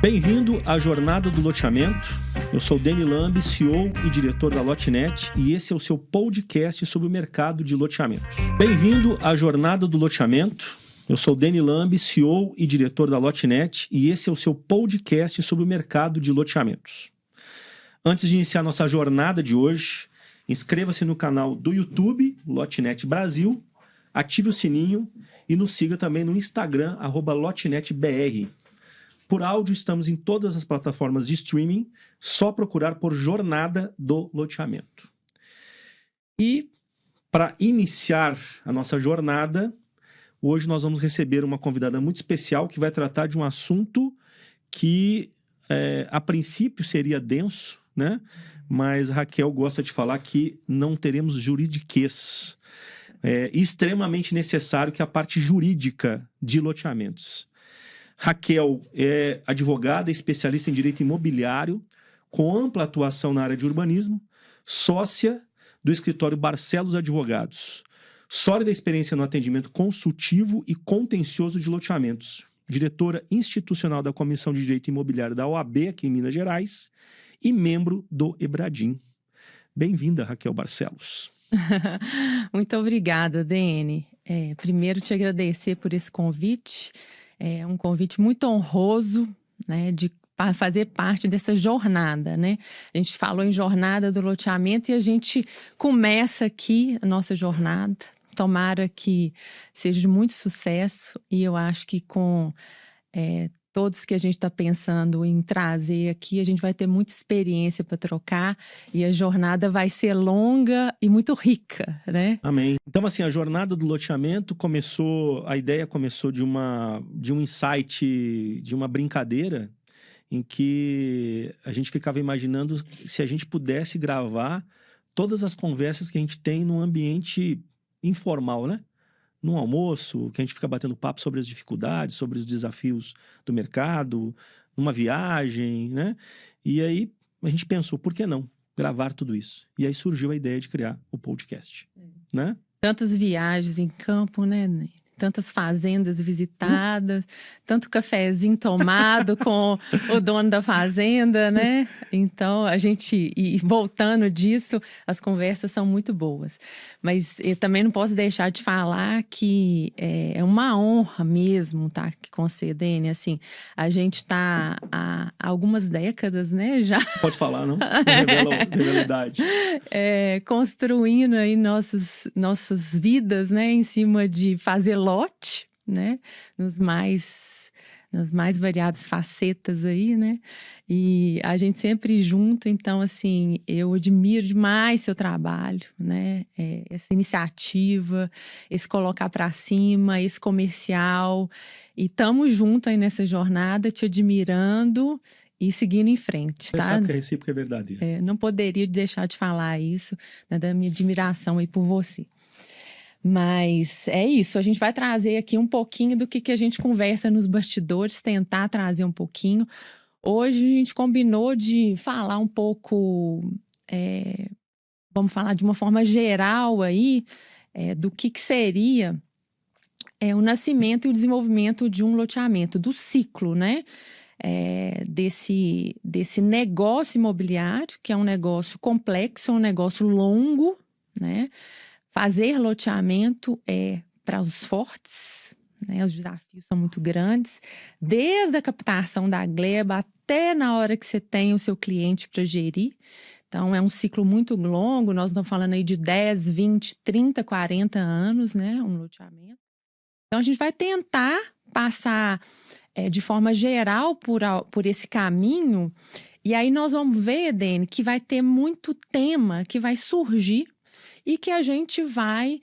Bem-vindo à Jornada do Loteamento. Eu sou Deni Lambi, CEO e diretor da Lotenet, e esse é o seu podcast sobre o mercado de loteamentos. Bem-vindo à Jornada do Loteamento. Eu sou Deni Lambi, CEO e diretor da Lotenet, e esse é o seu podcast sobre o mercado de loteamentos. Antes de iniciar nossa jornada de hoje, inscreva-se no canal do YouTube, Lotenet Brasil, ative o sininho e nos siga também no Instagram, @LotenetBR. Por áudio, estamos em todas as plataformas de streaming, só procurar por Jornada do Loteamento. E, para iniciar a nossa jornada, hoje nós vamos receber uma convidada muito especial que vai tratar de um assunto que, a princípio, seria denso, né? Mas a Raquel gosta de falar que não teremos juridiquês. É extremamente necessário que a parte jurídica de loteamentos. Raquel é advogada, especialista em direito imobiliário, com ampla atuação na área de urbanismo, sócia do escritório Barcelos Advogados, sólida experiência no atendimento consultivo e contencioso de loteamentos, diretora institucional da Comissão de Direito Imobiliário da OAB, aqui em Minas Gerais, e membro do Ebradim. Bem-vinda, Raquel Barcelos. Muito obrigada, Deni. Primeiro, te agradecer por esse convite. É um convite muito honroso, né, de fazer parte dessa jornada, né? A gente falou em jornada do loteamento e a gente começa aqui a nossa jornada. Tomara que seja de muito sucesso e eu acho que com todos que a gente está pensando em trazer aqui, a gente vai ter muita experiência para trocar e a jornada vai ser longa e muito rica, né? Amém. Então, assim, a jornada do loteamento a ideia começou de um insight, de uma brincadeira, em que a gente ficava imaginando se a gente pudesse gravar todas as conversas que a gente tem num ambiente informal, né? Num almoço, que a gente fica batendo papo sobre as dificuldades, sobre os desafios do mercado, numa viagem, né? E aí a gente pensou, por que não gravar tudo isso? E aí surgiu a ideia de criar o podcast, né? Tantas viagens em campo, né? Tantas fazendas visitadas, tanto cafezinho tomado com o dono da fazenda, né? Então, e voltando disso, as conversas são muito boas. Mas eu também não posso deixar de falar que é uma honra mesmo estar aqui com você, Deni. Assim, a gente está há algumas décadas, né? Já. Pode falar, não? Revela a idade. Construindo aí nossas vidas, né? Em cima de fazer lote, né? Nas mais variadas facetas aí, né? E a gente sempre junto, então, assim, eu admiro demais seu trabalho, né? Essa iniciativa, esse colocar para cima, esse comercial. E estamos juntos aí nessa jornada, te admirando e seguindo em frente, tá? Você sabe que a recíproca é verdadeira. Não poderia deixar de falar isso, né, da minha admiração aí por você. Mas é isso, a gente vai trazer aqui um pouquinho do que a gente conversa nos bastidores, tentar trazer um pouquinho. Hoje a gente combinou de falar um pouco, vamos falar de uma forma geral aí, do que seria o nascimento e o desenvolvimento de um loteamento, do ciclo, né? Desse negócio imobiliário, que é um negócio complexo, é um negócio longo, né? Fazer loteamento é para os fortes, né? Os desafios são muito grandes, desde a captação da gleba até na hora que você tem o seu cliente para gerir. Então, é um ciclo muito longo, nós estamos falando aí de 10, 20, 30, 40 anos, né? Um loteamento. Então, a gente vai tentar passar de forma geral por esse caminho, e aí nós vamos ver, Deni, que vai ter muito tema que vai surgir e que a gente vai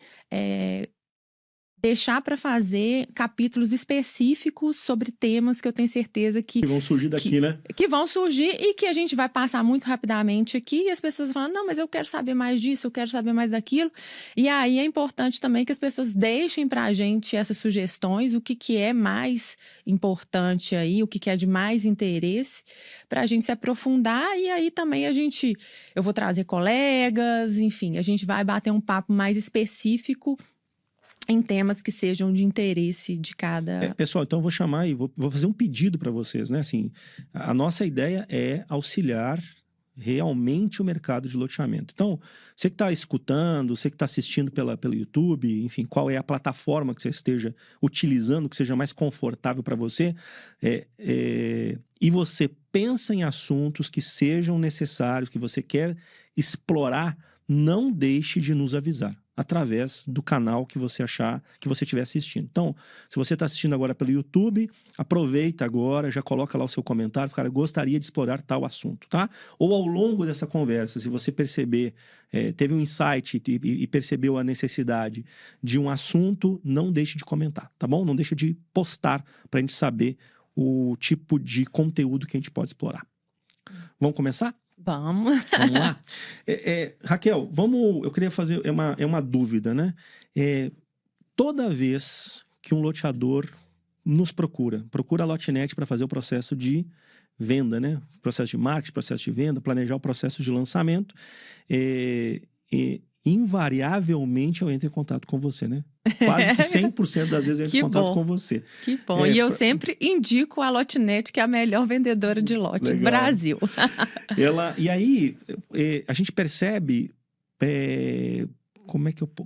deixar para fazer capítulos específicos sobre temas que eu tenho certeza que vão surgir daqui, né? Que vão surgir e que a gente vai passar muito rapidamente aqui e as pessoas falam, não, mas eu quero saber mais disso, eu quero saber mais daquilo. E aí é importante também que as pessoas deixem para a gente essas sugestões, o que é mais importante aí, o que é de mais interesse, para a gente se aprofundar e aí também eu vou trazer colegas, enfim, a gente vai bater um papo mais específico em temas que sejam de interesse de cada... Pessoal, então eu vou chamar e vou fazer um pedido para vocês, né? Assim, a nossa ideia é auxiliar realmente o mercado de loteamento. Então, você que está escutando, você que está assistindo pelo YouTube, enfim, qual é a plataforma que você esteja utilizando, que seja mais confortável para você, e você pensa em assuntos que sejam necessários, que você quer explorar, não deixe de nos avisar através do canal que você achar que você estiver assistindo. Então, se você está assistindo agora pelo YouTube, aproveita agora, já coloca lá o seu comentário, cara, gostaria de explorar tal assunto, tá? Ou ao longo dessa conversa, se você perceber, teve um insight e percebeu a necessidade de um assunto, não deixe de comentar, tá bom? Não deixe de postar para a gente saber o tipo de conteúdo que a gente pode explorar. Vamos começar? Vamos. Vamos lá? Raquel, eu queria fazer uma dúvida, né? Toda vez que um loteador nos procura a Lotenet para fazer o processo de venda, né? Processo de marketing, processo de venda, planejar o processo de lançamento, invariavelmente eu entro em contato com você, né? Quase que 100% das vezes eu entro em contato com você. Que bom. E eu sempre indico a Lotenet, que é a melhor vendedora de lote do Brasil. E aí, a gente percebe...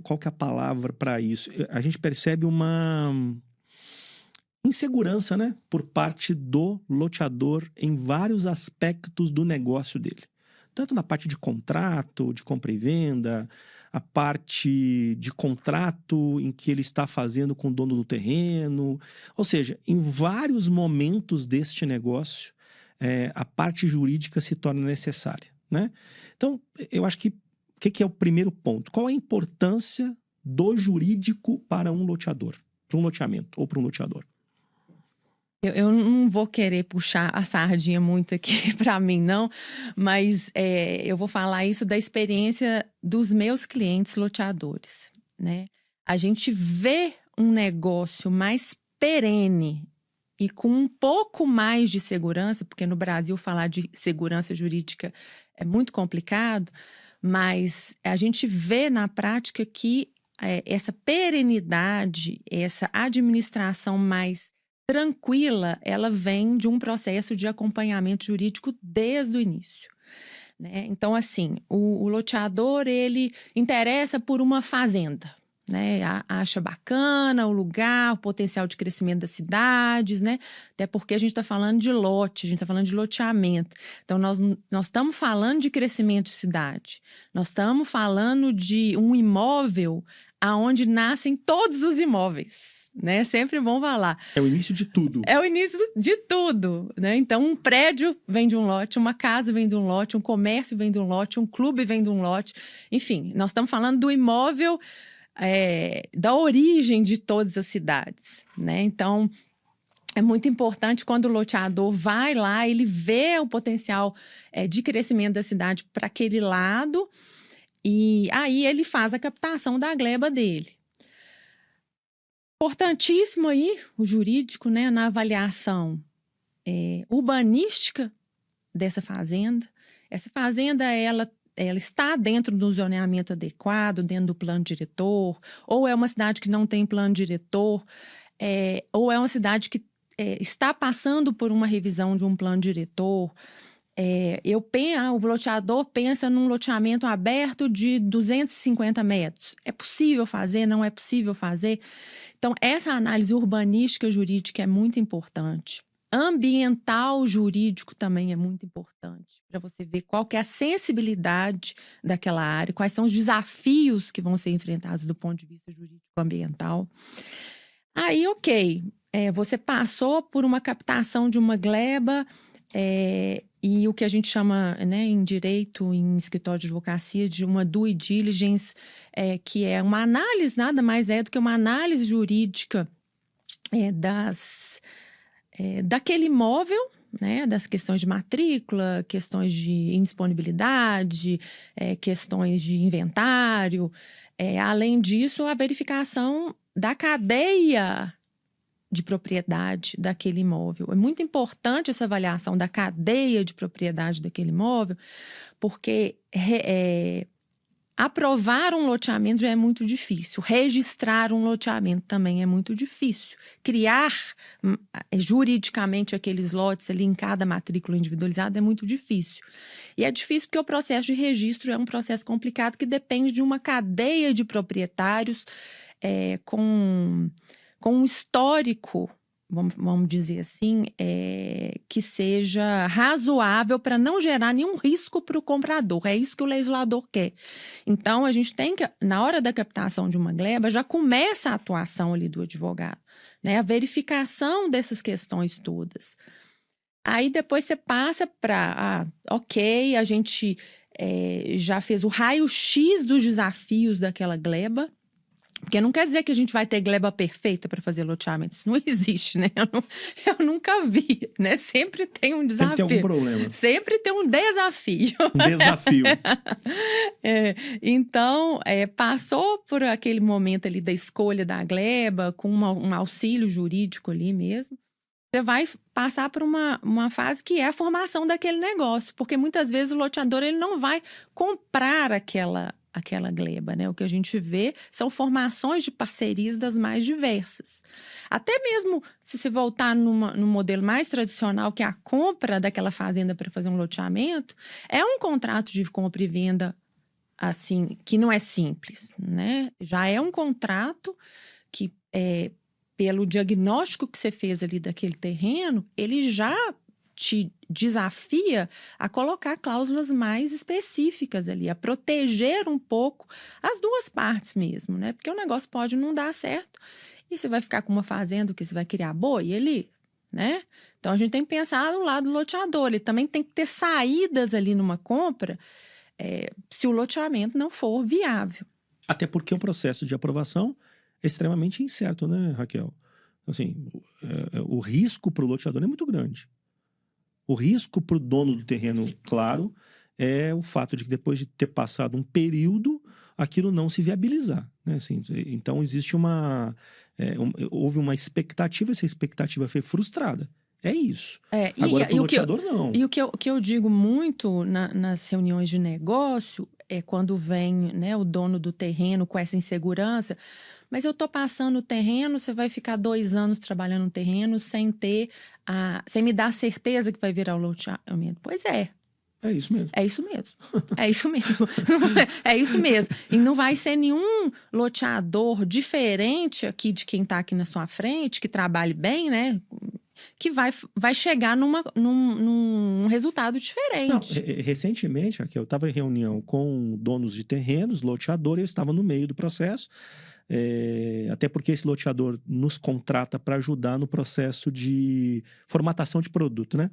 qual que é a palavra para isso? A gente percebe uma insegurança, né? Por parte do loteador em vários aspectos do negócio dele. Tanto na parte de contrato, de compra e venda, a parte de contrato em que ele está fazendo com o dono do terreno. Ou seja, em vários momentos deste negócio, a parte jurídica se torna necessária, né? Então, eu acho que o que é o primeiro ponto? Qual a importância do jurídico para um loteador? Para um loteamento ou para um loteador? Eu não vou querer puxar a sardinha muito aqui para mim, não, mas eu vou falar isso da experiência dos meus clientes loteadores, né? A gente vê um negócio mais perene e com um pouco mais de segurança, porque no Brasil falar de segurança jurídica é muito complicado, mas a gente vê na prática que essa perenidade, essa administração mais tranquila, ela vem de um processo de acompanhamento jurídico desde o início, né? Então, assim, o loteador, ele interessa por uma fazenda, né? Acha bacana o lugar, o potencial de crescimento das cidades, né? Até porque a gente está falando de lote, a gente está falando de loteamento. Então, nós estamos falando de crescimento de cidade. Nós estamos falando de um imóvel aonde nascem todos os imóveis, né? Sempre bom falar. É o início de tudo. É o início de tudo, né? Então, um prédio vem de um lote, uma casa vem de um lote, um comércio vem de um lote, um clube vem de um lote. Enfim, nós estamos falando do imóvel, da origem de todas as cidades, né? Então, é muito importante quando o loteador vai lá, ele vê o potencial de crescimento da cidade para aquele lado e aí ele faz a captação da gleba dele. Importantíssimo aí o jurídico, né, na avaliação urbanística dessa fazenda. Essa fazenda, ela está dentro do zoneamento adequado, dentro do plano diretor, ou é uma cidade que não tem plano diretor, ou é uma cidade que está passando por uma revisão de um plano diretor. O loteador pensa num loteamento aberto de 250 metros. É possível fazer? Não é possível fazer? Então, essa análise urbanística jurídica é muito importante. Ambiental jurídico também é muito importante, para você ver qual que é a sensibilidade daquela área, quais são os desafios que vão ser enfrentados do ponto de vista jurídico ambiental. Aí, ok, você passou por uma captação de uma gleba, e o que a gente chama, né, em direito, em escritório de advocacia, de uma due diligence, que é uma análise, nada mais do que uma análise jurídica daquele imóvel, né, das questões de matrícula, questões de indisponibilidade, questões de inventário. Além disso, a verificação da cadeia de propriedade daquele imóvel. É muito importante essa avaliação da cadeia de propriedade daquele imóvel, porque aprovar um loteamento já é muito difícil. Registrar um loteamento também é muito difícil. Criar juridicamente aqueles lotes ali em cada matrícula individualizada é muito difícil. E é difícil porque o processo de registro é um processo complicado que depende de uma cadeia de proprietários com um histórico, vamos dizer assim, que seja razoável para não gerar nenhum risco para o comprador. É isso que o legislador quer. Então, a gente tem que, na hora da captação de uma gleba, já começa a atuação ali do advogado, né? A verificação dessas questões todas. Aí, depois você passa para, ok, a gente já fez o raio-x dos desafios daquela gleba. Porque não quer dizer que a gente vai ter gleba perfeita para fazer loteamento. Isso não existe, né? Eu nunca vi, né? Sempre tem um desafio. Sempre tem algum problema. Sempre tem um desafio. Um desafio. Então, passou por aquele momento ali da escolha da gleba, com um auxílio jurídico ali mesmo. Você vai passar por uma fase que é a formação daquele negócio. Porque muitas vezes o loteador ele não vai comprar aquela gleba, né? O que a gente vê são formações de parcerias das mais diversas. Até mesmo se se voltar num modelo mais tradicional, que é a compra daquela fazenda para fazer um loteamento, é um contrato de compra e venda, assim, que não é simples, né? Já é um contrato que, pelo diagnóstico que você fez ali daquele terreno, ele já te desafia a colocar cláusulas mais específicas ali, a proteger um pouco as duas partes mesmo, né? Porque o negócio pode não dar certo e você vai ficar com uma fazenda que você vai criar boi ali, né? Então, a gente tem que pensar do lado do loteador. Ele também tem que ter saídas ali numa compra se o loteamento não for viável. Até porque o processo de aprovação é extremamente incerto, né, Raquel? Assim, o risco para o loteador é muito grande. O risco para o dono do terreno, claro, é o fato de que depois de ter passado um período, aquilo não se viabilizar, né? Assim, então, existe houve uma expectativa, essa expectativa foi frustrada. É isso. Agora, para o loteador, não. E o que eu digo muito nas reuniões de negócio é quando vem, né, o dono do terreno com essa insegurança. Mas eu estou passando o terreno, você vai ficar 2 anos trabalhando no terreno sem me dar certeza que vai virar o loteamento. Pois é. É isso mesmo. É isso mesmo. É isso mesmo. É isso mesmo. E não vai ser nenhum loteador diferente aqui de quem está aqui na sua frente, que trabalhe bem, né? Que vai chegar num resultado diferente. Não, recentemente, aqui, eu estava em reunião com donos de terrenos, loteador, e eu estava no meio do processo, até porque esse loteador nos contrata para ajudar no processo de formatação de produto, né?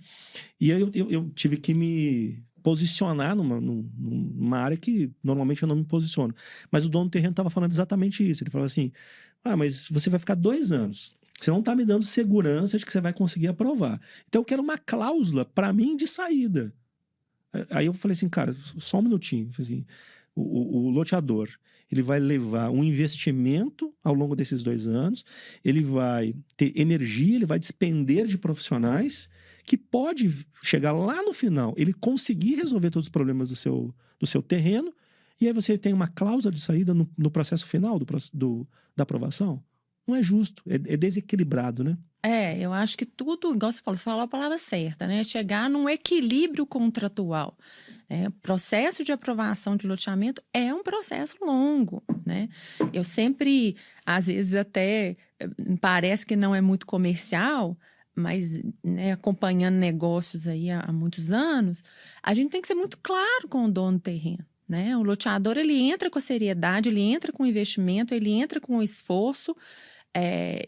E aí eu tive que me posicionar numa área que normalmente eu não me posiciono. Mas o dono do terreno estava falando exatamente isso. Ele falou assim, mas você vai ficar 2 anos. Você não está me dando segurança de que você vai conseguir aprovar. Então, eu quero uma cláusula, para mim, de saída. Aí eu falei assim, cara, só um minutinho. Assim, o loteador, ele vai levar um investimento ao longo desses 2 anos, ele vai ter energia, ele vai despender de profissionais que pode chegar lá no final, ele conseguir resolver todos os problemas do seu terreno, e aí você tem uma cláusula de saída no processo final da aprovação. Não é justo, é desequilibrado, né? Eu acho que tudo, igual você falou a palavra certa, né? Chegar num equilíbrio contratual. O processo de aprovação de loteamento é um processo longo, né? Eu sempre, às vezes até parece que não é muito comercial, mas, né, acompanhando negócios aí há muitos anos, a gente tem que ser muito claro com o dono do terreno. Né? O loteador, ele entra com a seriedade, ele entra com o investimento, ele entra com o esforço,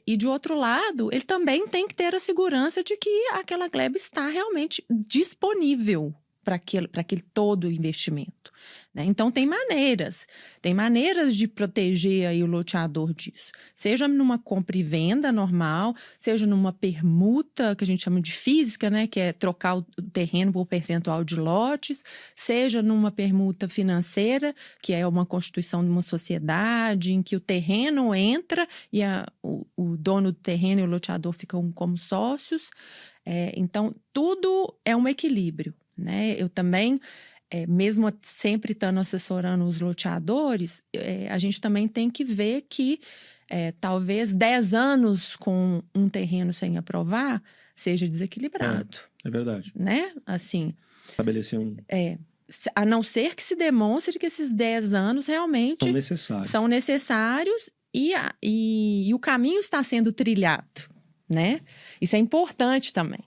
e de outro lado, ele também tem que ter a segurança de que aquela gleba está realmente disponível para aquele todo investimento. Né? Então, tem maneiras de proteger aí o loteador disso. Seja numa compra e venda normal, seja numa permuta, que a gente chama de física, né? Que é trocar o terreno por percentual de lotes, seja numa permuta financeira, que é uma constituição de uma sociedade, em que o terreno entra e o dono do terreno e o loteador ficam como sócios. Então, tudo é um equilíbrio. Né? Eu também mesmo sempre estando assessorando os loteadores, a gente também tem que ver que talvez 10 anos com um terreno sem aprovar seja desequilibrado. É verdade. Né? Assim, estabelecer um... a não ser que se demonstre que esses 10 anos realmente são necessários e o caminho está sendo trilhado, né? Isso é importante também.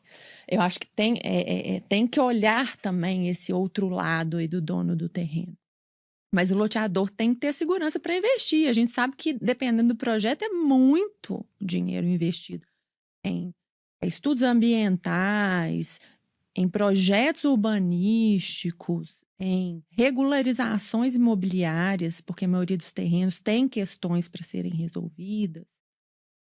Eu acho que tem que olhar também esse outro lado aí do dono do terreno. Mas o loteador tem que ter segurança para investir. A gente sabe que, dependendo do projeto, é muito dinheiro investido em estudos ambientais, em projetos urbanísticos, em regularizações imobiliárias, porque a maioria dos terrenos tem questões para serem resolvidas.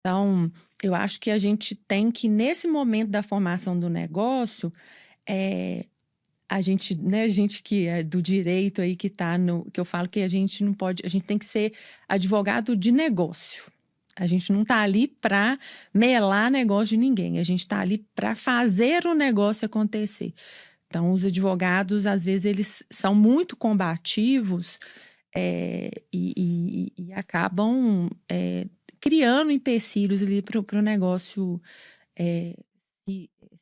Então, eu acho que a gente tem que, nesse momento da formação do negócio, a gente que é do direito aí que eu falo que a gente não pode, a gente tem que ser advogado de negócio. A gente não está ali para melar negócio de ninguém, a gente está ali para fazer o negócio acontecer. Então, os advogados, às vezes, eles são muito combativos e acabam criando empecilhos ali para o negócio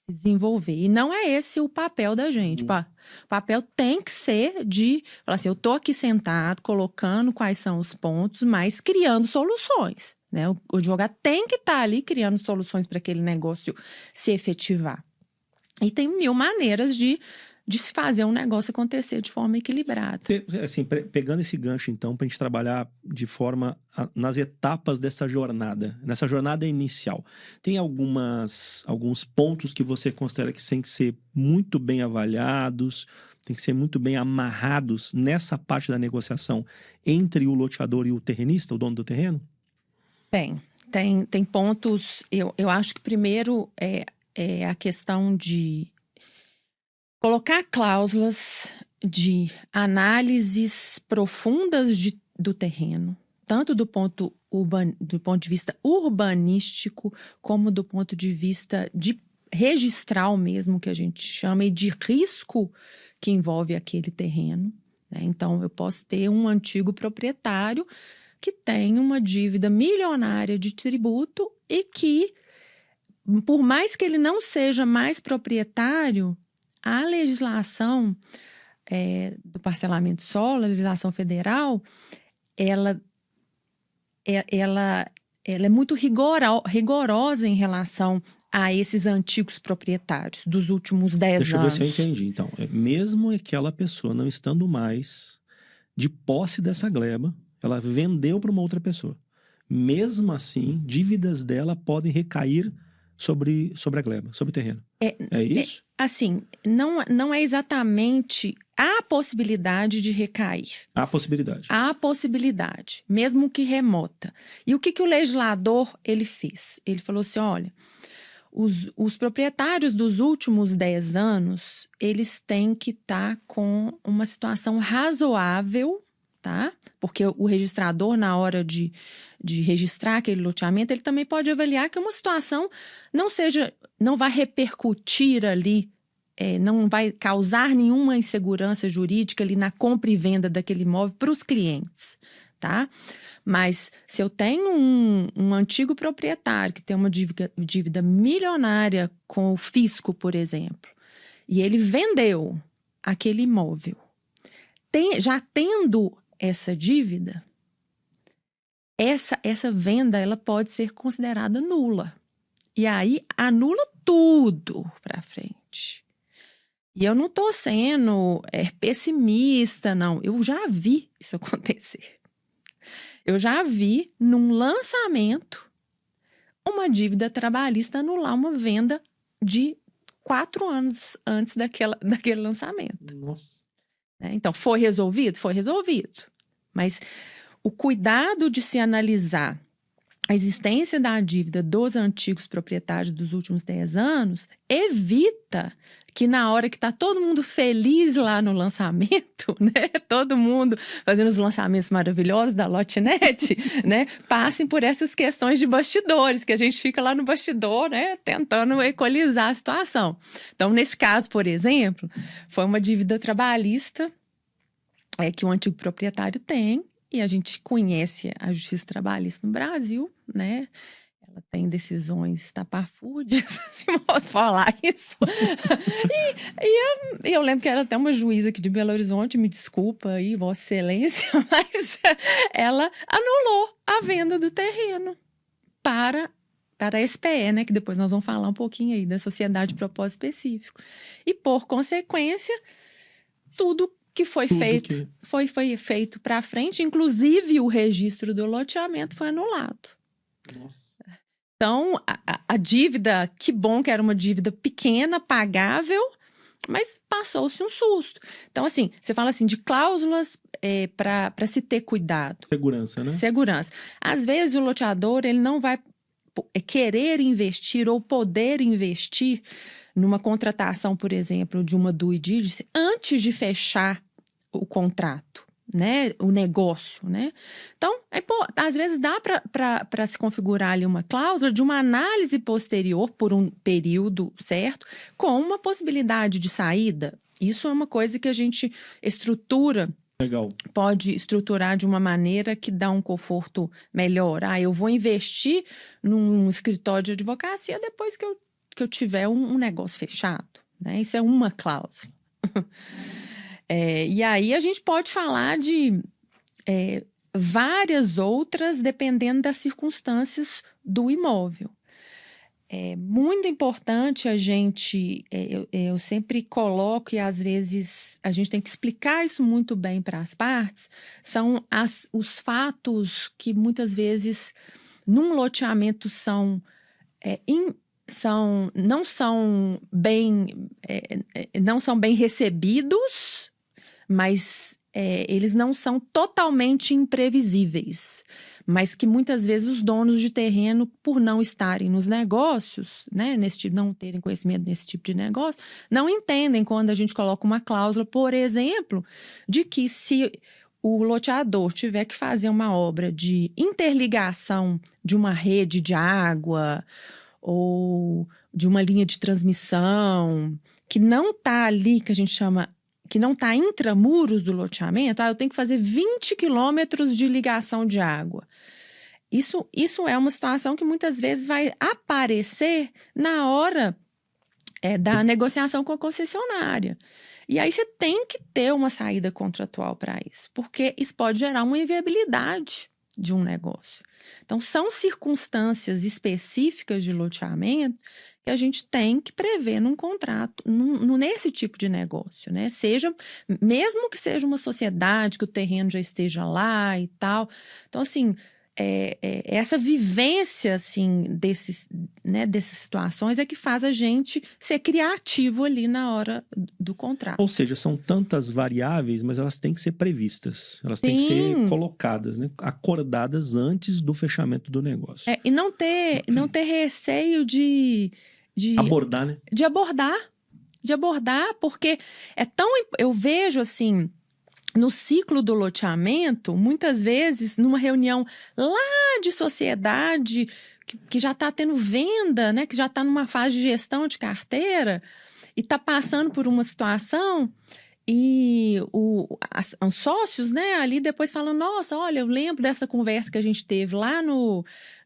se desenvolver. E não é esse o papel da gente. O papel tem que ser de falar assim, eu estou aqui sentado, colocando quais são os pontos, mas criando soluções. Né? O advogado tem que estar ali criando soluções para aquele negócio se efetivar. E tem 1000 maneiras de se fazer um negócio acontecer de forma equilibrada. Assim, pegando esse gancho, então, para a gente trabalhar de forma nas etapas dessa jornada, nessa jornada inicial, tem alguns pontos que você considera que têm que ser muito bem avaliados, tem que ser muito bem amarrados nessa parte da negociação entre o loteador e o terrenista, o dono do terreno? Tem pontos. Eu acho que primeiro é a questão de colocar cláusulas de análises profundas do terreno, tanto do ponto de vista urbanístico, como do ponto de vista de registral mesmo, que a gente chama, e de risco que envolve aquele terreno. Né? Então, eu posso ter um antigo proprietário que tem uma dívida milionária de tributo e que, por mais que ele não seja mais proprietário, a legislação do parcelamento solo, a legislação federal, ela é muito rigorosa em relação a esses antigos proprietários dos últimos 10 anos. Deixa eu ver se eu entendi. Então, mesmo aquela pessoa não estando mais de posse dessa gleba, ela vendeu para uma outra pessoa. Mesmo assim, dívidas dela podem recair sobre a gleba, sobre o terreno. É isso? Assim, não é exatamente a possibilidade de recair. Há possibilidade. Há possibilidade, mesmo que remota. E o que o legislador ele fez? Ele falou assim, olha, os proprietários dos últimos 10 anos, eles têm que estar com uma situação razoável, tá? Porque o registrador, na hora de registrar aquele loteamento, ele também pode avaliar que uma situação não vai repercutir ali, não vai causar nenhuma insegurança jurídica ali na compra e venda daquele imóvel para os clientes, tá? Mas se eu tenho um antigo proprietário que tem uma dívida milionária com o fisco, por exemplo, e ele vendeu aquele imóvel, já tendo essa dívida, essa venda ela pode ser considerada nula. E aí anula tudo para frente. E eu não estou sendo pessimista, não. Eu já vi isso acontecer. Eu já vi, num lançamento, uma dívida trabalhista anular uma venda de 4 anos antes daquele lançamento. Nossa. Então, foi resolvido? Foi resolvido. Mas o cuidado de se analisar a existência da dívida dos antigos proprietários dos últimos 10 anos evita que na hora que está todo mundo feliz lá no lançamento, né? Todo mundo fazendo os lançamentos maravilhosos da Lotnet, né? Passem por essas questões de bastidores, que a gente fica lá no bastidor, né? Tentando equalizar a situação. Então, nesse caso, por exemplo, foi uma dívida trabalhista que o antigo proprietário tem, e a gente conhece a justiça trabalhista no Brasil, né? Ela tem decisões estapafúrdias, se posso falar isso. E eu lembro que era até uma juíza aqui de Belo Horizonte, me desculpa aí, Vossa Excelência, mas ela anulou a venda do terreno para a SPE, né? Que depois nós vamos falar um pouquinho aí da Sociedade de Propósito Específico. E, por consequência, tudo que foi feito foi feito para frente, inclusive o registro do loteamento foi anulado. Nossa. Então, a dívida, que bom que era uma dívida pequena, pagável, mas passou-se um susto. Então, assim, você fala assim de cláusulas para se ter cuidado. Segurança, né? Segurança. Às vezes o loteador ele não vai querer investir ou poder investir numa contratação, por exemplo, de uma due diligence antes de fechar o contrato, né? O negócio, né? Então, às vezes dá para se configurar ali uma cláusula de uma análise posterior por um período certo, com uma possibilidade de saída. Isso é uma coisa que a gente estrutura. Legal. Pode estruturar de uma maneira que dá um conforto melhor. Eu vou investir num escritório de advocacia depois que eu tiver um negócio fechado, né? Isso é uma cláusula. E aí a gente pode falar de várias outras, dependendo das circunstâncias do imóvel. É muito importante a gente, eu sempre coloco, e às vezes a gente tem que explicar isso muito bem para as partes, são os fatos que muitas vezes num loteamento não são bem recebidos, mas eles não são totalmente imprevisíveis, mas que muitas vezes os donos de terreno, por não estarem nos negócios, né, não terem conhecimento desse tipo de negócio, não entendem quando a gente coloca uma cláusula, por exemplo, de que se o loteador tiver que fazer uma obra de interligação de uma rede de água ou de uma linha de transmissão que não está ali, que a gente chama, que não está intramuros do loteamento, eu tenho que fazer 20 quilômetros de ligação de água. Isso é uma situação que muitas vezes vai aparecer na hora da negociação com a concessionária. E aí você tem que ter uma saída contratual para isso, porque isso pode gerar uma inviabilidade de um negócio. Então, são circunstâncias específicas de loteamento que a gente tem que prever num contrato, nesse tipo de negócio, né? Mesmo que seja uma sociedade, que o terreno já esteja lá e tal. Então, assim, essa vivência, assim, dessas situações é que faz a gente ser criativo ali na hora do contrato. Ou seja, são tantas variáveis, mas elas têm que ser previstas. Elas têm que ser colocadas, né? Acordadas antes do fechamento do negócio. E não ter receio de abordar, né? De abordar, porque eu vejo, assim, no ciclo do loteamento, muitas vezes, numa reunião lá de sociedade, que já está tendo venda, né? Que já está numa fase de gestão de carteira e está passando por uma situação e os sócios, né, ali depois falam, nossa, olha, eu lembro dessa conversa que a gente teve lá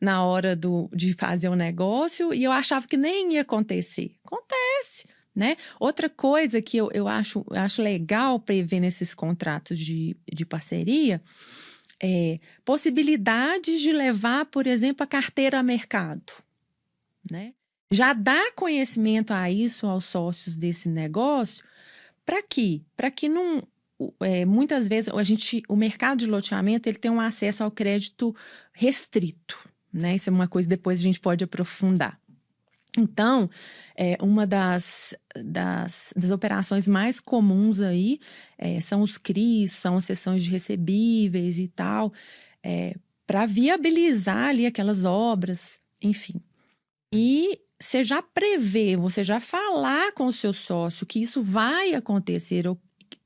na hora de fazer o negócio e eu achava que nem ia acontecer. Acontece. Né? Outra coisa que eu acho legal prever nesses contratos de parceria é possibilidades de levar, por exemplo, a carteira a mercado. Né? Já dá conhecimento a isso aos sócios desse negócio, para quê? Para que não... muitas vezes o mercado de loteamento ele tem um acesso ao crédito restrito. Né? Isso é uma coisa que depois a gente pode aprofundar. Então, uma das operações mais comuns aí são os CRIs, são as cessões de recebíveis e tal. para viabilizar ali aquelas obras, enfim. E você já prevê, você já falar com o seu sócio que isso vai acontecer,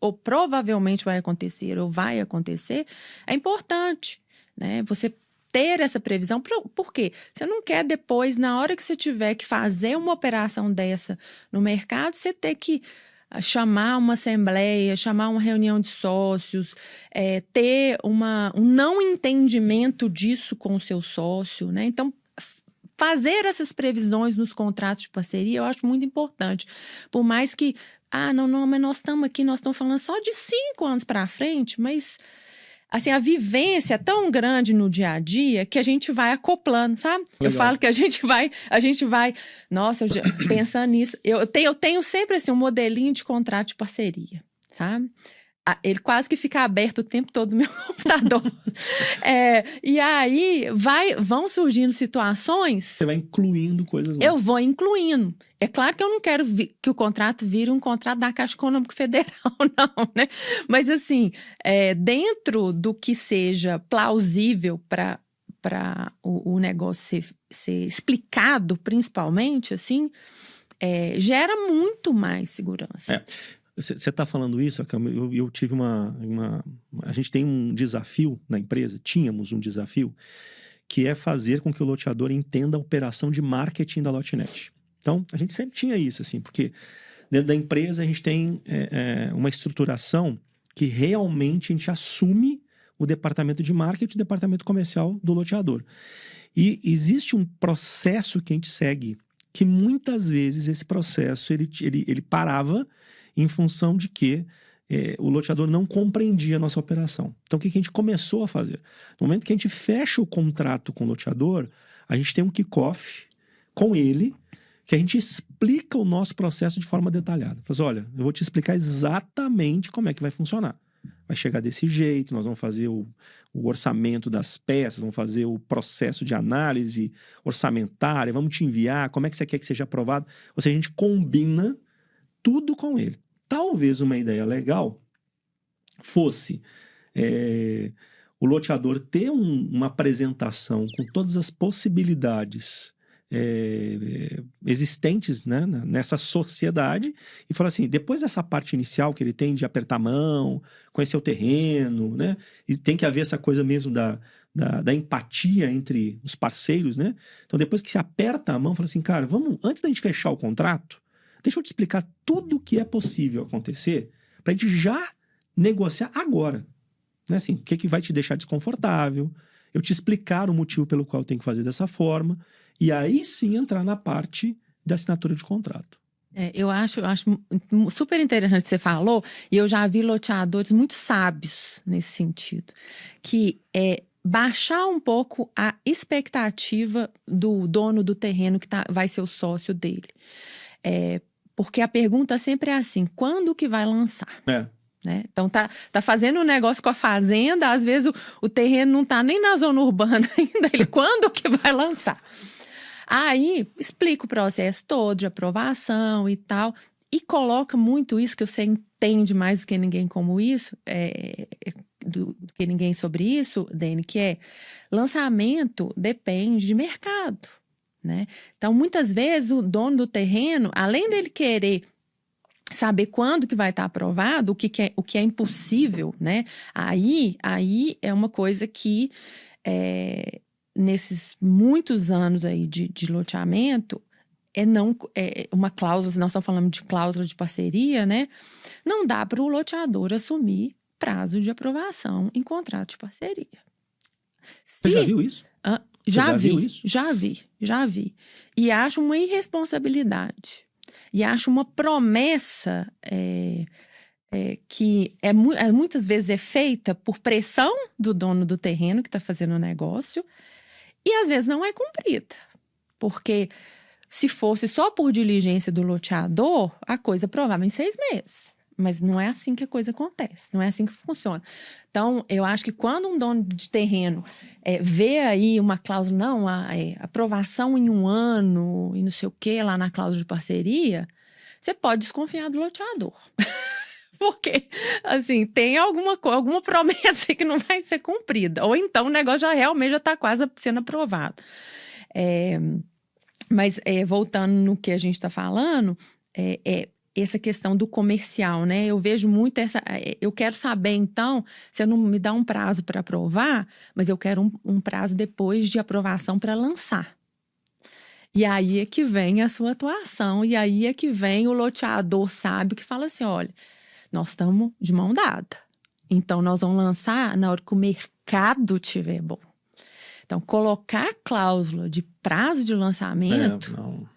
ou provavelmente vai acontecer, ou vai acontecer, é importante, né? Você ter essa previsão. Por quê? Você não quer depois, na hora que você tiver que fazer uma operação dessa no mercado, você ter que chamar uma assembleia, chamar uma reunião de sócios, ter um não entendimento disso com o seu sócio, né? Então, fazer essas previsões nos contratos de parceria eu acho muito importante. Por mais que, não, mas nós estamos falando só de 5 anos para frente, mas assim, a vivência é tão grande no dia a dia que a gente vai acoplando, sabe? Legal. Eu falo que a gente vai, nossa, pensando nisso, eu tenho sempre assim um modelinho de contrato de parceria, sabe? Ele quase que fica aberto o tempo todo no meu computador. E aí vão surgindo situações. Você vai incluindo coisas lá. Eu vou incluindo. É claro que eu não quero que o contrato vire um contrato da Caixa Econômica Federal, não, né? Mas assim, dentro do que seja plausível para o negócio ser explicado, principalmente, assim, gera muito mais segurança. Você está falando isso, eu tive a gente tem um desafio na empresa, tínhamos um desafio, que é fazer com que o loteador entenda a operação de marketing da Lotnet. Então, a gente sempre tinha isso, assim, porque dentro da empresa a gente tem uma estruturação que realmente a gente assume o departamento de marketing e o departamento comercial do loteador. E existe um processo que a gente segue, que muitas vezes esse processo ele parava em função de que o loteador não compreendia a nossa operação. Então, o que a gente começou a fazer? No momento que a gente fecha o contrato com o loteador, a gente tem um kick-off com ele, que a gente explica o nosso processo de forma detalhada. Fala assim, olha, eu vou te explicar exatamente como é que vai funcionar. Vai chegar desse jeito, nós vamos fazer o orçamento das peças, vamos fazer o processo de análise orçamentária, vamos te enviar, como é que você quer que seja aprovado. Ou seja, a gente combina tudo com ele. Talvez uma ideia legal fosse o loteador ter uma apresentação com todas as possibilidades existentes, né, nessa sociedade e falar assim, depois dessa parte inicial que ele tem de apertar a mão, conhecer o terreno, né, e tem que haver essa coisa mesmo da empatia entre os parceiros, né? Então, depois que se aperta a mão, fala assim, cara, antes da gente fechar o contrato, deixa eu te explicar tudo o que é possível acontecer para a gente já negociar agora. Né? Assim, o que vai te deixar desconfortável, eu te explicar o motivo pelo qual eu tenho que fazer dessa forma, e aí sim entrar na parte da assinatura de contrato. Eu acho super interessante o que você falou, e eu já vi loteadores muito sábios nesse sentido, que baixar um pouco a expectativa do dono do terreno que vai ser o sócio dele. Porque a pergunta sempre é assim, quando que vai lançar? Né? Então, tá fazendo um negócio com a fazenda, às vezes o terreno não tá nem na zona urbana ainda, quando que vai lançar? Aí, explica o processo todo de aprovação e tal, e coloca muito isso, que você entende mais do que ninguém como isso, do que ninguém sobre isso, Dani, que lançamento depende de mercado. Né? Então, muitas vezes, o dono do terreno, além dele querer saber quando que vai estar aprovado, o que é impossível, né? Aí é uma coisa que, nesses muitos anos aí de loteamento, uma cláusula, nós estamos falando de cláusula de parceria, né? Não dá para o loteador assumir prazo de aprovação em contrato de parceria. Você já viu isso? Já vi. E acho uma irresponsabilidade. E acho uma promessa que muitas vezes é feita por pressão do dono do terreno que está fazendo o negócio e às vezes não é cumprida. Porque se fosse só por diligência do loteador, a coisa aprovava em 6 meses. Mas não é assim que a coisa acontece, não é assim que funciona. Então, eu acho que quando um dono de terreno vê aí uma cláusula, não, aprovação em 1 ano e não sei o que lá na cláusula de parceria, você pode desconfiar do loteador. Porque, assim, tem alguma promessa que não vai ser cumprida. Ou então o negócio realmente já está quase sendo aprovado. Mas, voltando no que a gente está falando, essa questão do comercial, né? Eu vejo muito eu quero saber, então, você não me dá um prazo para aprovar, mas eu quero um prazo depois de aprovação para lançar. E aí é que vem a sua atuação, e aí é que vem o loteador sábio que fala assim, olha, nós estamos de mão dada. Então, nós vamos lançar na hora que o mercado estiver bom. Então, colocar cláusula de prazo de lançamento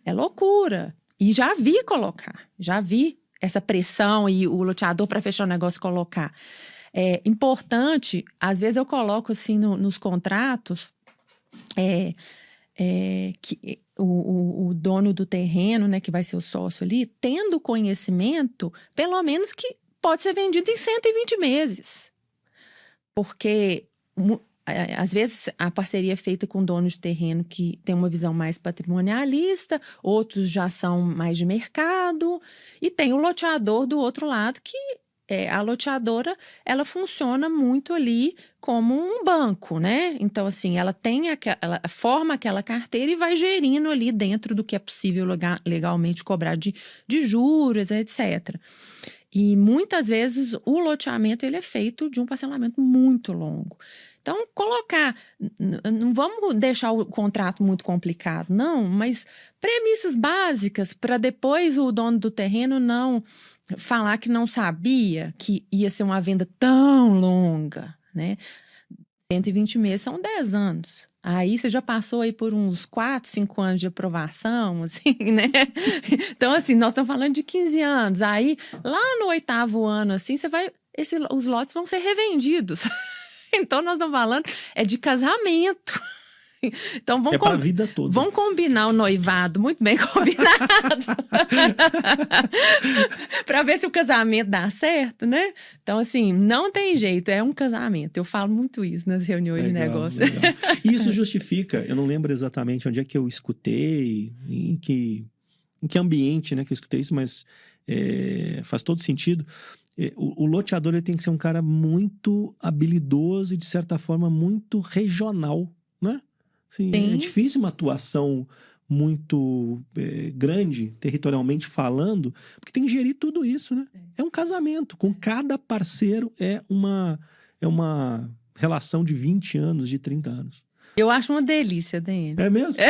é loucura. E já vi essa pressão e o loteador para fechar o negócio colocar. É importante, às vezes eu coloco assim nos contratos, que o dono do terreno, né, que vai ser o sócio ali, tendo conhecimento, pelo menos que pode ser vendido em 120 meses. Porque às vezes a parceria é feita com dono de terreno que tem uma visão mais patrimonialista, outros já são mais de mercado, e tem o loteador do outro lado que a loteadora, ela funciona muito ali como um banco, né? Então, assim, ela forma aquela carteira e vai gerindo ali dentro do que é possível legalmente cobrar de juros, etc. E muitas vezes o loteamento ele é feito de um parcelamento muito longo. Então, não vamos deixar o contrato muito complicado, não, mas premissas básicas para depois o dono do terreno não falar que não sabia que ia ser uma venda tão longa, né? 120 meses são 10 anos. Aí você já passou aí por uns 4, 5 anos de aprovação, assim, né? Então, assim, nós estamos falando de 15 anos. Aí, lá no 8º ano, assim, os lotes vão ser revendidos. Então, nós estamos falando de casamento. Então, é para a vida toda. Vamos combinar o noivado muito bem combinado. Para ver se o casamento dá certo, né? Então, assim, não tem jeito, é um casamento. Eu falo muito isso nas reuniões de negócio. E isso justifica, eu não lembro exatamente onde é que eu escutei, em que ambiente, né, que eu escutei isso, mas faz todo sentido. O loteador ele tem que ser um cara muito habilidoso e, de certa forma, muito regional, né? Assim, é difícil uma atuação muito grande, territorialmente falando, porque tem que gerir tudo isso, né? É um casamento. Com cada parceiro é uma relação de 20 anos, de 30 anos. Eu acho uma delícia, Dani. É mesmo?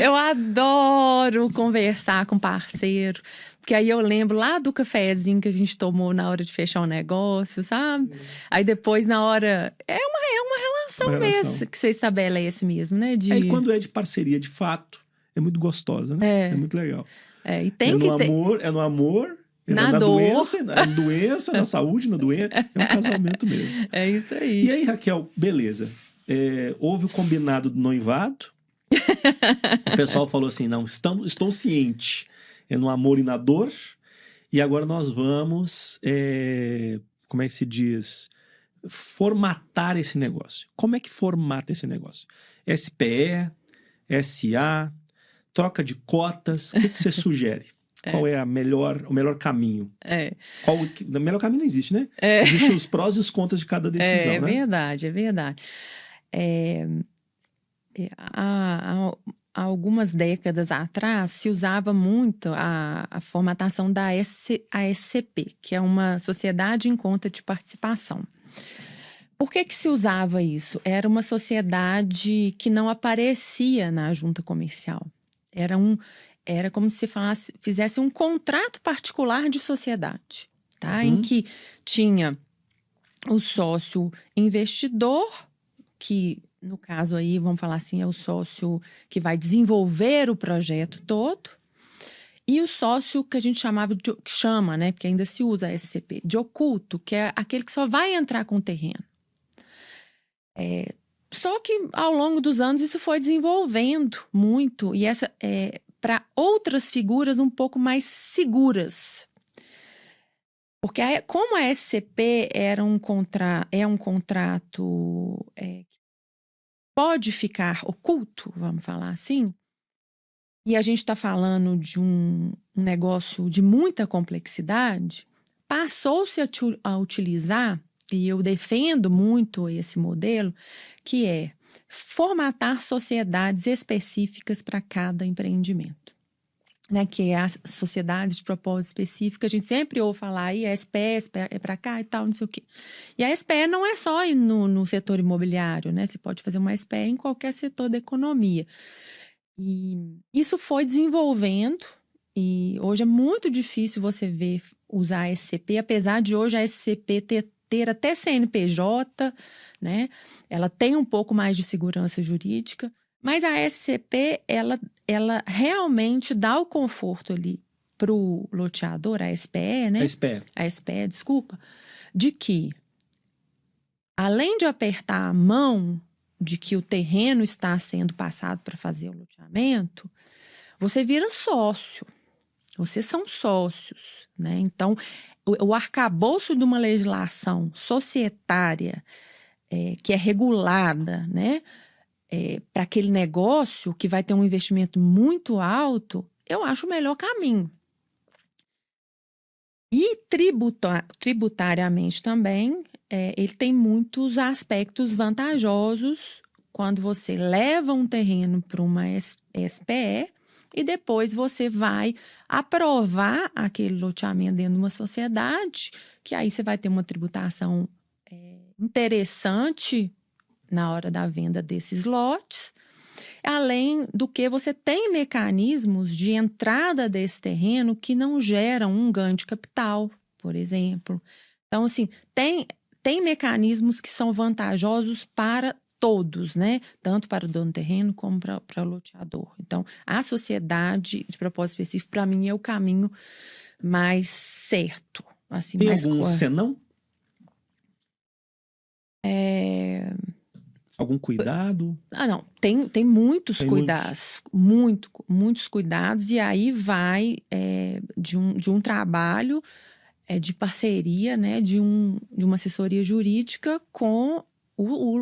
Eu adoro conversar com parceiro, porque aí eu lembro lá do cafezinho que a gente tomou na hora de fechar um negócio, sabe? Aí depois, na hora... É uma relação mesmo que você estabelece mesmo, né? E quando é de parceria, de fato, é muito gostosa, né? É muito legal. E tem que ter... É no amor... Na dor. Na doença, na saúde, na doença. É um casamento mesmo. É isso aí. E aí, Raquel, beleza. Houve o combinado do noivado. O pessoal falou assim, não, estou ciente. É no amor e na dor. E agora nós vamos, como é que se diz? Formatar esse negócio. Como é que formata esse negócio? SPE, SA, troca de cotas. O que você sugere? Qual é o melhor caminho? O melhor caminho não existe, né? Existem os prós e os contras de cada decisão, né? É verdade. Há algumas décadas atrás, se usava muito a formatação da ASCP, que é uma sociedade em conta de participação. Por que se usava isso? Era uma sociedade que não aparecia na junta comercial. Era como se fizesse um contrato particular de sociedade, tá? Em que tinha o sócio investidor, que no caso aí, vamos falar assim, é o sócio que vai desenvolver o projeto todo, e o sócio que a gente chama, né, porque ainda se usa a SCP, de oculto, que é aquele que só vai entrar com o terreno. Só que ao longo dos anos isso foi desenvolvendo muito, e essa para outras figuras um pouco mais seguras. Porque como a SCP é um contrato que pode ficar oculto, vamos falar assim, e a gente está falando de um negócio de muita complexidade, passou-se a utilizar, e eu defendo muito esse modelo, que é formatar sociedades específicas para cada empreendimento. Né, que é as sociedades de propósito específico, a gente sempre ouve falar aí, a SPE é para cá e tal, não sei o quê. E a SPE não é só no setor imobiliário, né? Você pode fazer uma SPE em qualquer setor da economia. E isso foi desenvolvendo, e hoje é muito difícil você ver usar a SCP, apesar de hoje a SCP ter até CNPJ, né? Ela tem um pouco mais de segurança jurídica, mas a SCP, ela realmente dá o conforto ali para o loteador, a SPE, né? A SPE, desculpa, de que, além de apertar a mão de que o terreno está sendo passado para fazer o loteamento, você vira sócio. Vocês são sócios, né? Então, o arcabouço de uma legislação societária que é regulada, né? Para aquele negócio que vai ter um investimento muito alto, eu acho o melhor caminho. E tributariamente também, ele tem muitos aspectos vantajosos quando você leva um terreno para uma SPE e depois você vai aprovar aquele loteamento dentro de uma sociedade, que aí você vai ter uma tributação interessante na hora da venda desses lotes, além do que você tem mecanismos de entrada desse terreno que não geram um ganho de capital, por exemplo. Então, assim, tem mecanismos que são vantajosos para todos, né? Tanto para o dono do terreno como para o loteador. Então, a sociedade de propósito específico, para mim, é o caminho mais certo. Assim, tem mais algum senão? Algum cuidado? Não, tem muitos cuidados, muitos cuidados, e aí vai de um trabalho de parceria, né, de uma assessoria jurídica com o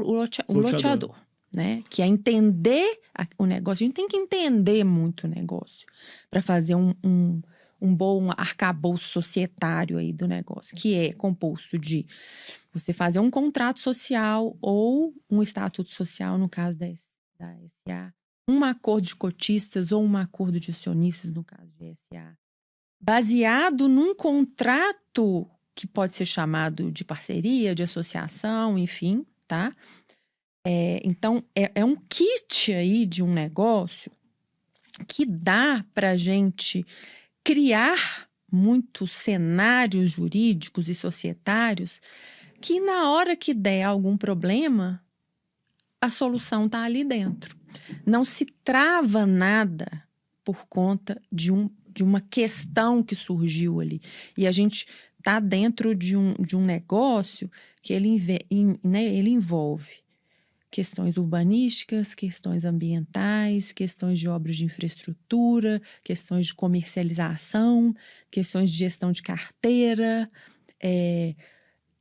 loteador, né, que é entender o negócio. A gente tem que entender muito o negócio para fazer um bom arcabouço societário aí do negócio, que é composto de você fazer um contrato social ou um estatuto social, no caso da SA, um acordo de cotistas ou um acordo de acionistas, no caso de SA, baseado num contrato que pode ser chamado de parceria, de associação, enfim, tá? Então, é um kit aí de um negócio que dá para a gente criar muitos cenários jurídicos e societários que na hora que der algum problema, a solução está ali dentro. Não se trava nada por conta de uma questão que surgiu ali. E a gente está dentro de um negócio que ele envolve questões urbanísticas, questões ambientais, questões de obras de infraestrutura, questões de comercialização, questões de gestão de carteira,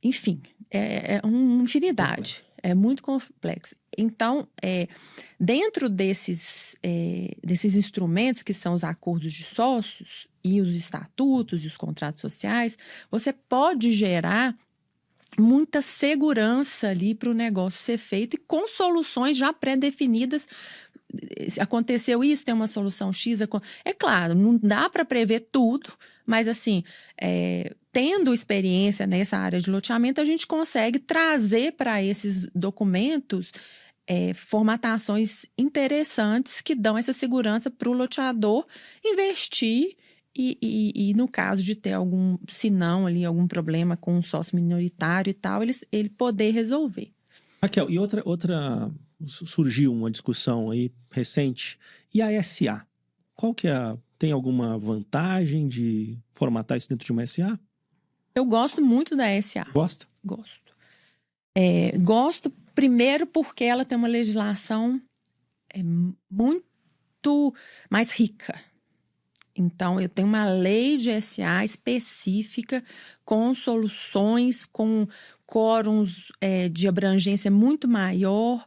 enfim, é uma infinidade, é muito complexo. Então, dentro desses instrumentos que são os acordos de sócios e os estatutos e os contratos sociais, você pode gerar muita segurança ali para o negócio ser feito e com soluções já pré-definidas. Aconteceu isso, tem uma solução X. É claro, não dá para prever tudo, mas assim, tendo experiência nessa área de loteamento, a gente consegue trazer para esses documentos formatações interessantes que dão essa segurança para o loteador investir e no caso de ter algum problema com um sócio minoritário e tal, ele poder resolver. Raquel, e surgiu uma discussão aí recente, e a SA? Qual que tem alguma vantagem de formatar isso dentro de uma SA? Eu gosto muito da SA. Gosta? Gosto. Gosto primeiro porque ela tem uma legislação muito mais rica. Então, eu tenho uma lei de SA específica com soluções, com quórums de abrangência muito maior,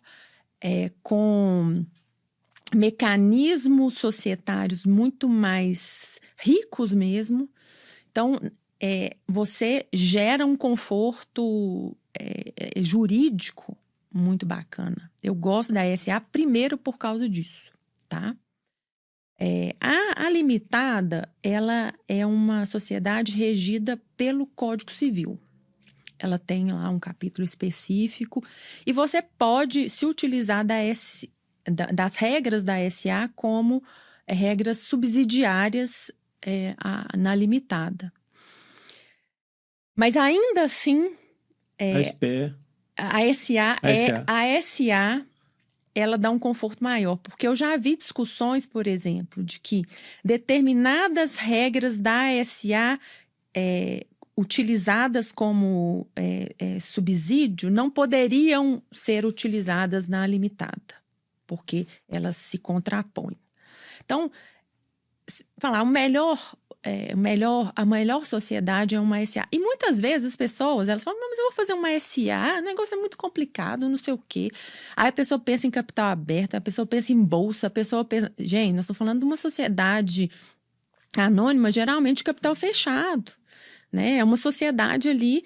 com mecanismos societários muito mais ricos mesmo. Então, você gera um conforto jurídico muito bacana. Eu gosto da SA primeiro por causa disso, tá? A limitada, ela é uma sociedade regida pelo Código Civil. Ela tem lá um capítulo específico e você pode se utilizar das regras da SA como regras subsidiárias na limitada. Mas ainda assim, a SA ela dá um conforto maior, porque eu já vi discussões, por exemplo, de que determinadas regras da SA utilizadas como subsídio não poderiam ser utilizadas na limitada, porque elas se contrapõem. Então, falar a melhor sociedade é uma SA. E muitas vezes as pessoas, elas falam, mas eu vou fazer uma SA, o negócio é muito complicado, não sei o quê. Aí a pessoa pensa em capital aberto, a pessoa pensa em bolsa, a pessoa pensa... Gente, nós estamos falando de uma sociedade anônima, geralmente de capital fechado, né? É uma sociedade ali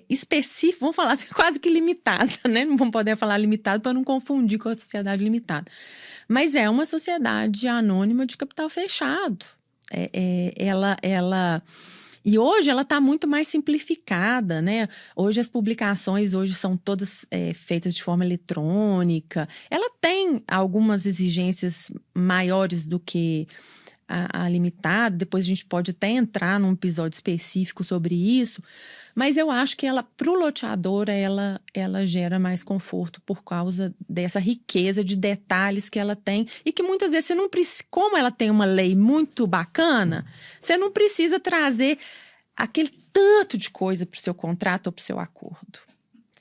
específica, vamos falar quase que limitada, né? Não vamos poder falar limitado para não confundir com a sociedade limitada. Mas é uma sociedade anônima de capital fechado. E hoje ela está muito mais simplificada, né? Hoje as publicações são todas feitas de forma eletrônica. Ela tem algumas exigências maiores do que a limitada. Depois a gente pode até entrar num episódio específico sobre isso. Mas eu acho que para o loteador, ela gera mais conforto por causa dessa riqueza de detalhes que ela tem e que muitas vezes você não precisa, como ela tem uma lei muito bacana, você não precisa trazer aquele tanto de coisa para o seu contrato ou para o seu acordo.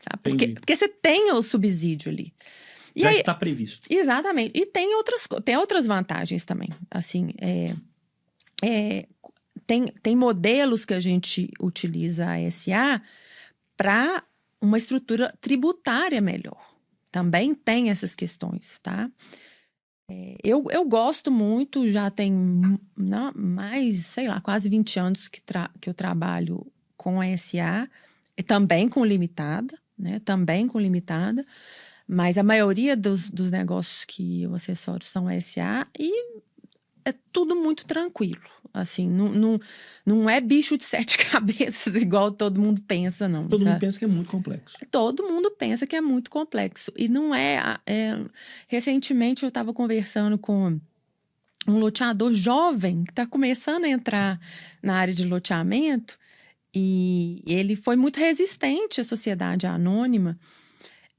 Sabe? Porque você tem o subsídio ali. Já está previsto. Exatamente. E tem outras vantagens também. Assim, tem modelos que a gente utiliza a SA para uma estrutura tributária melhor. Também tem essas questões, tá? Eu gosto muito, já tem mais, quase 20 anos que eu trabalho com a SA, e também com limitada, né? Também com limitada. Mas a maioria dos negócios que eu assessoro são SA e é tudo muito tranquilo. Assim, não é bicho de 7 cabeças igual todo mundo pensa, não. Todo mundo pensa que é muito complexo. Todo mundo pensa que é muito complexo. E não é... Recentemente eu estava conversando com um loteador jovem que está começando a entrar na área de loteamento e ele foi muito resistente à sociedade anônima.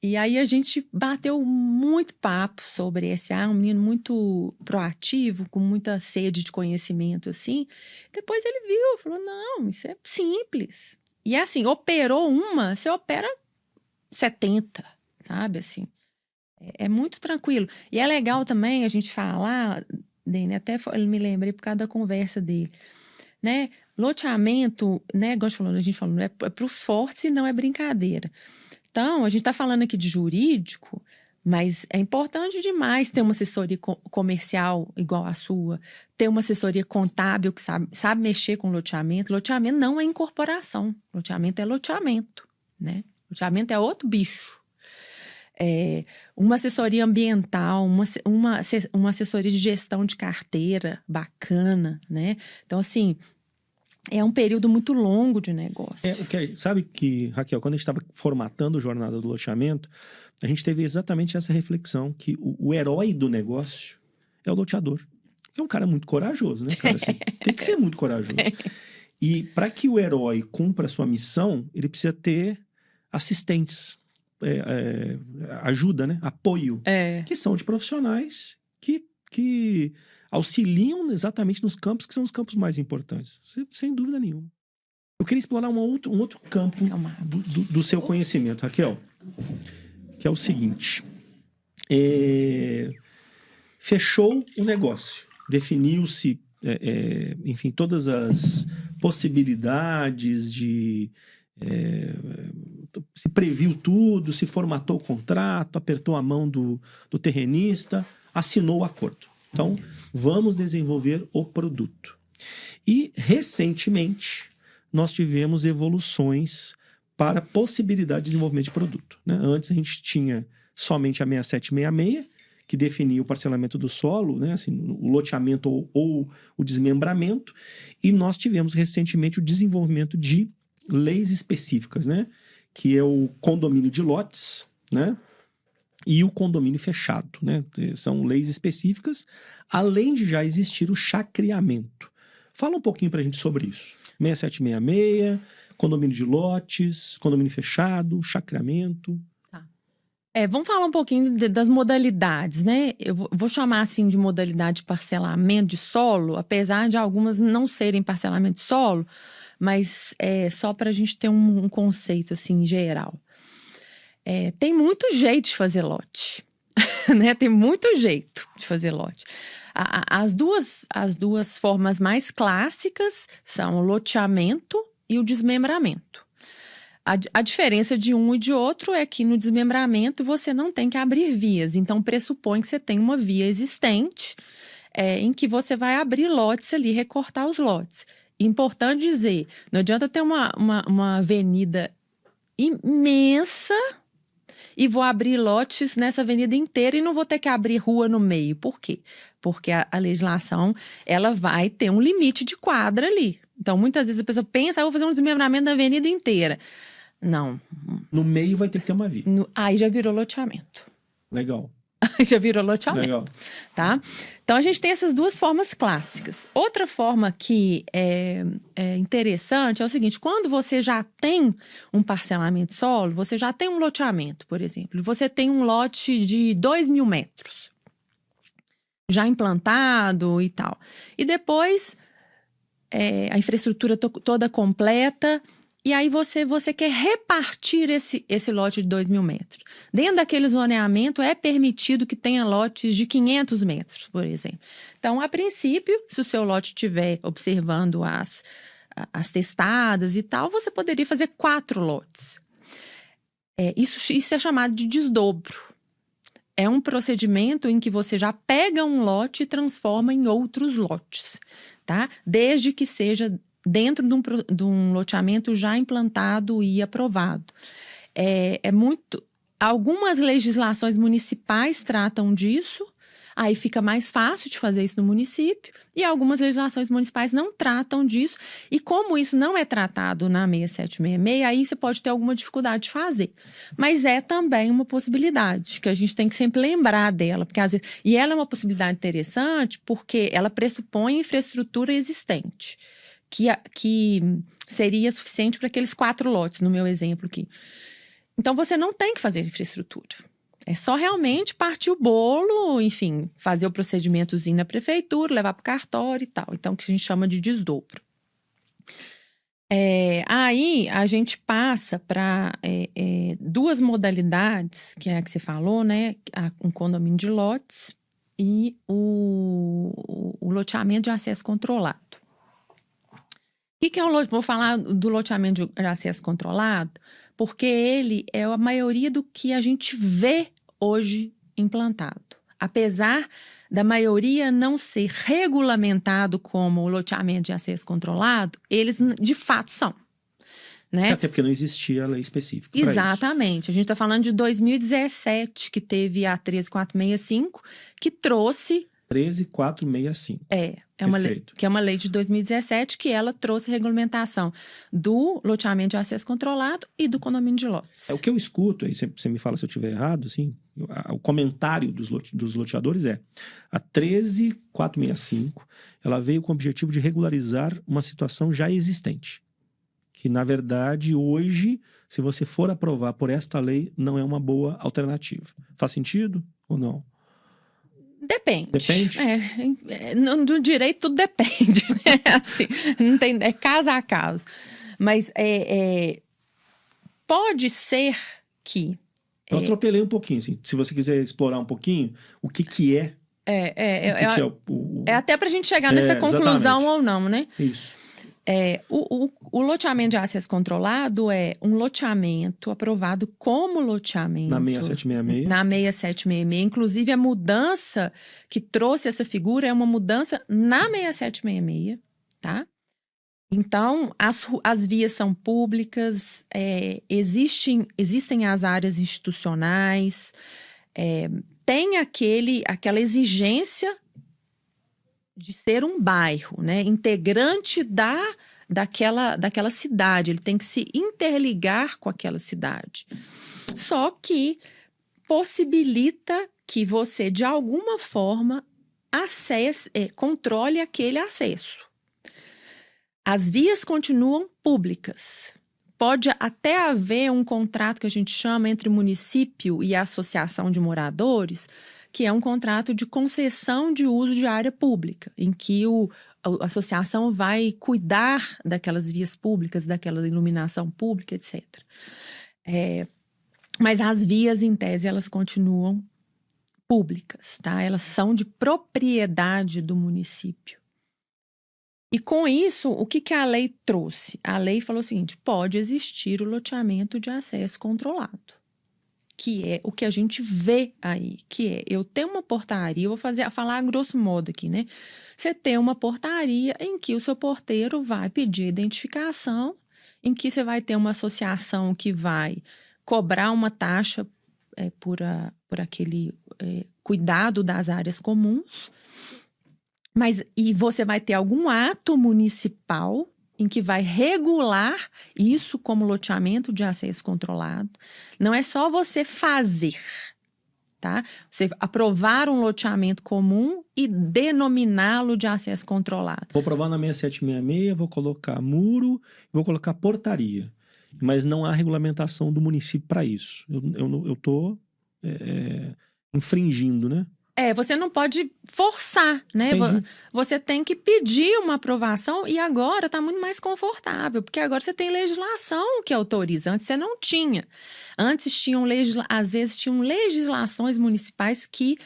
E aí a gente bateu muito papo sobre SA, um menino muito proativo, com muita sede de conhecimento, assim. Depois ele viu, falou, não, isso é simples. E assim, operou você opera 70, sabe, assim. É muito tranquilo. E é legal também a gente falar, Dene, até me lembrei por causa da conversa dele, né? Loteamento, né, igual a gente falou, é para os fortes e não é brincadeira. Então, a gente está falando aqui de jurídico, mas é importante demais ter uma assessoria comercial igual a sua, ter uma assessoria contábil que sabe mexer com loteamento. Loteamento não é incorporação, loteamento é loteamento, né? Loteamento é outro bicho. Uma assessoria ambiental, uma assessoria de gestão de carteira bacana, né? Então, assim... É um período muito longo de negócio. Sabe que, Raquel, quando a gente estava formatando a jornada do loteamento, a gente teve exatamente essa reflexão, que o herói do negócio é o loteador. É um cara muito corajoso, né, cara? Assim, tem que ser muito corajoso. E para que o herói cumpra a sua missão, ele precisa ter assistentes, ajuda, né? Apoio, que são de profissionais que auxiliam exatamente nos campos que são os campos mais importantes, sem dúvida nenhuma. Eu queria explorar um outro campo do seu conhecimento, Raquel, que é o seguinte. Fechou o negócio, definiu-se, enfim, todas as possibilidades se previu tudo, se formatou o contrato, apertou a mão do terrenista. assinou o acordo. Então, vamos desenvolver o produto. E, recentemente, nós tivemos evoluções para a possibilidade de desenvolvimento de produto, né? Antes, a gente tinha somente a 6766, que definia o parcelamento do solo, né? Assim, o loteamento ou o desmembramento. E nós tivemos, recentemente, o desenvolvimento de leis específicas, né? Que é o condomínio de lotes, né? E o condomínio fechado, né? São leis específicas, além de já existir o chacreamento. Fala um pouquinho para a gente sobre isso. 6766, condomínio de lotes, condomínio fechado, chacreamento. Vamos falar um pouquinho das modalidades, né? Eu vou chamar assim de modalidade de parcelamento de solo, apesar de algumas não serem parcelamento de solo, mas só para a gente ter um conceito assim geral. Tem muito jeito de fazer lote, né? Tem muito jeito de fazer lote. As duas formas mais clássicas são o loteamento e o desmembramento. A diferença de um e de outro é que no desmembramento você não tem que abrir vias. Então, pressupõe que você tem uma via existente em que você vai abrir lotes ali, recortar os lotes. Importante dizer, não adianta ter uma avenida imensa e vou abrir lotes nessa avenida inteira e não vou ter que abrir rua no meio. Por quê? Porque a legislação ela vai ter um limite de quadra ali. Então, muitas vezes a pessoa pensa, vou fazer um desmembramento da avenida inteira. Não. No meio vai ter que ter uma via. Aí já virou loteamento. Legal. Aí já virou loteamento. Legal. Tá? Então, a gente tem essas duas formas clássicas. Outra forma que é interessante é o seguinte, quando você já tem um parcelamento solo, você já tem um loteamento, por exemplo. Você tem um lote de 2.000 metros. Já implantado e tal. E depois, a infraestrutura toda completa. E aí você quer repartir esse lote de 2.000 metros. Dentro daquele zoneamento é permitido que tenha lotes de 500 metros, por exemplo. Então, a princípio, se o seu lote estiver observando as testadas e tal, você poderia fazer 4 lotes. Isso é chamado de desdobro. É um procedimento em que você já pega um lote e transforma em outros lotes, tá? Desde que seja dentro de um loteamento já implantado e aprovado. Algumas legislações municipais tratam disso, aí fica mais fácil de fazer isso no município, e algumas legislações municipais não tratam disso, e como isso não é tratado na 6766, aí você pode ter alguma dificuldade de fazer. Mas é também uma possibilidade, que a gente tem que sempre lembrar dela, porque às vezes, e ela é uma possibilidade interessante, porque ela pressupõe infraestrutura existente, que seria suficiente para aqueles 4 lotes, no meu exemplo aqui. Então, você não tem que fazer infraestrutura. É só realmente partir o bolo, enfim, fazer o procedimentozinho na prefeitura, levar para o cartório e tal. Então, que a gente chama de desdobro. Aí, a gente passa para 2 modalidades, que é a que você falou, né? Um condomínio de lotes e o loteamento de acesso controlado. O que é vou falar do loteamento de acesso controlado, porque ele é a maioria do que a gente vê hoje implantado. Apesar da maioria não ser regulamentado como o loteamento de acesso controlado, eles de fato são. Né? Até porque não existia lei específica para isso. Exatamente. A gente está falando de 2017, que teve a 13465, que trouxe... 13465. Que é uma lei de 2017 que ela trouxe regulamentação do loteamento de acesso controlado e do condomínio de lotes. O que eu escuto, aí você me fala se eu estiver errado, assim, o comentário dos loteadores a 13465, ela veio com o objetivo de regularizar uma situação já existente. Que, na verdade, hoje, se você for aprovar por esta lei, não é uma boa alternativa. Faz sentido ou não? Depende. Depende? No direito tudo depende, né? Assim, não tem, é caso a caso. Mas pode ser que... Eu atropelei um pouquinho, assim. Se você quiser explorar um pouquinho, o que é... É até pra gente chegar nessa conclusão exatamente. ou não, né? Isso. O loteamento de acesso controlado é um loteamento aprovado como loteamento. Na 6766. Na 6766. Inclusive, a mudança que trouxe essa figura é uma mudança na 6766, tá? Então, as vias são públicas, existem as áreas institucionais, tem aquela exigência de ser um bairro, né? Integrante daquela cidade. Ele tem que se interligar com aquela cidade. Só que possibilita que você, de alguma forma, controle aquele acesso. As vias continuam públicas. Pode até haver um contrato que a gente chama entre município e a associação de moradores, que é um contrato de concessão de uso de área pública, em que a associação vai cuidar daquelas vias públicas, daquela iluminação pública, etc. Mas as vias, em tese, elas continuam públicas, tá? Elas são de propriedade do município. E com isso, o que a lei trouxe? A lei falou o seguinte: pode existir o loteamento de acesso controlado, que é o que a gente vê aí, que é, eu tenho uma portaria, eu vou falar a grosso modo aqui, né? Você tem uma portaria em que o seu porteiro vai pedir identificação, em que você vai ter uma associação que vai cobrar uma taxa por aquele cuidado das áreas comuns, e você vai ter algum ato municipal em que vai regular isso como loteamento de acesso controlado. Não é só você fazer, tá? Você aprovar um loteamento comum e denominá-lo de acesso controlado. Vou aprovar na 6766, vou colocar muro, vou colocar portaria. Mas não há regulamentação do município para isso. Eu estou infringindo, né? Você não pode forçar, né? Entendi. Você tem que pedir uma aprovação e agora está muito mais confortável, porque agora você tem legislação que autoriza. Antes você não tinha. Antes às vezes tinham legislações municipais que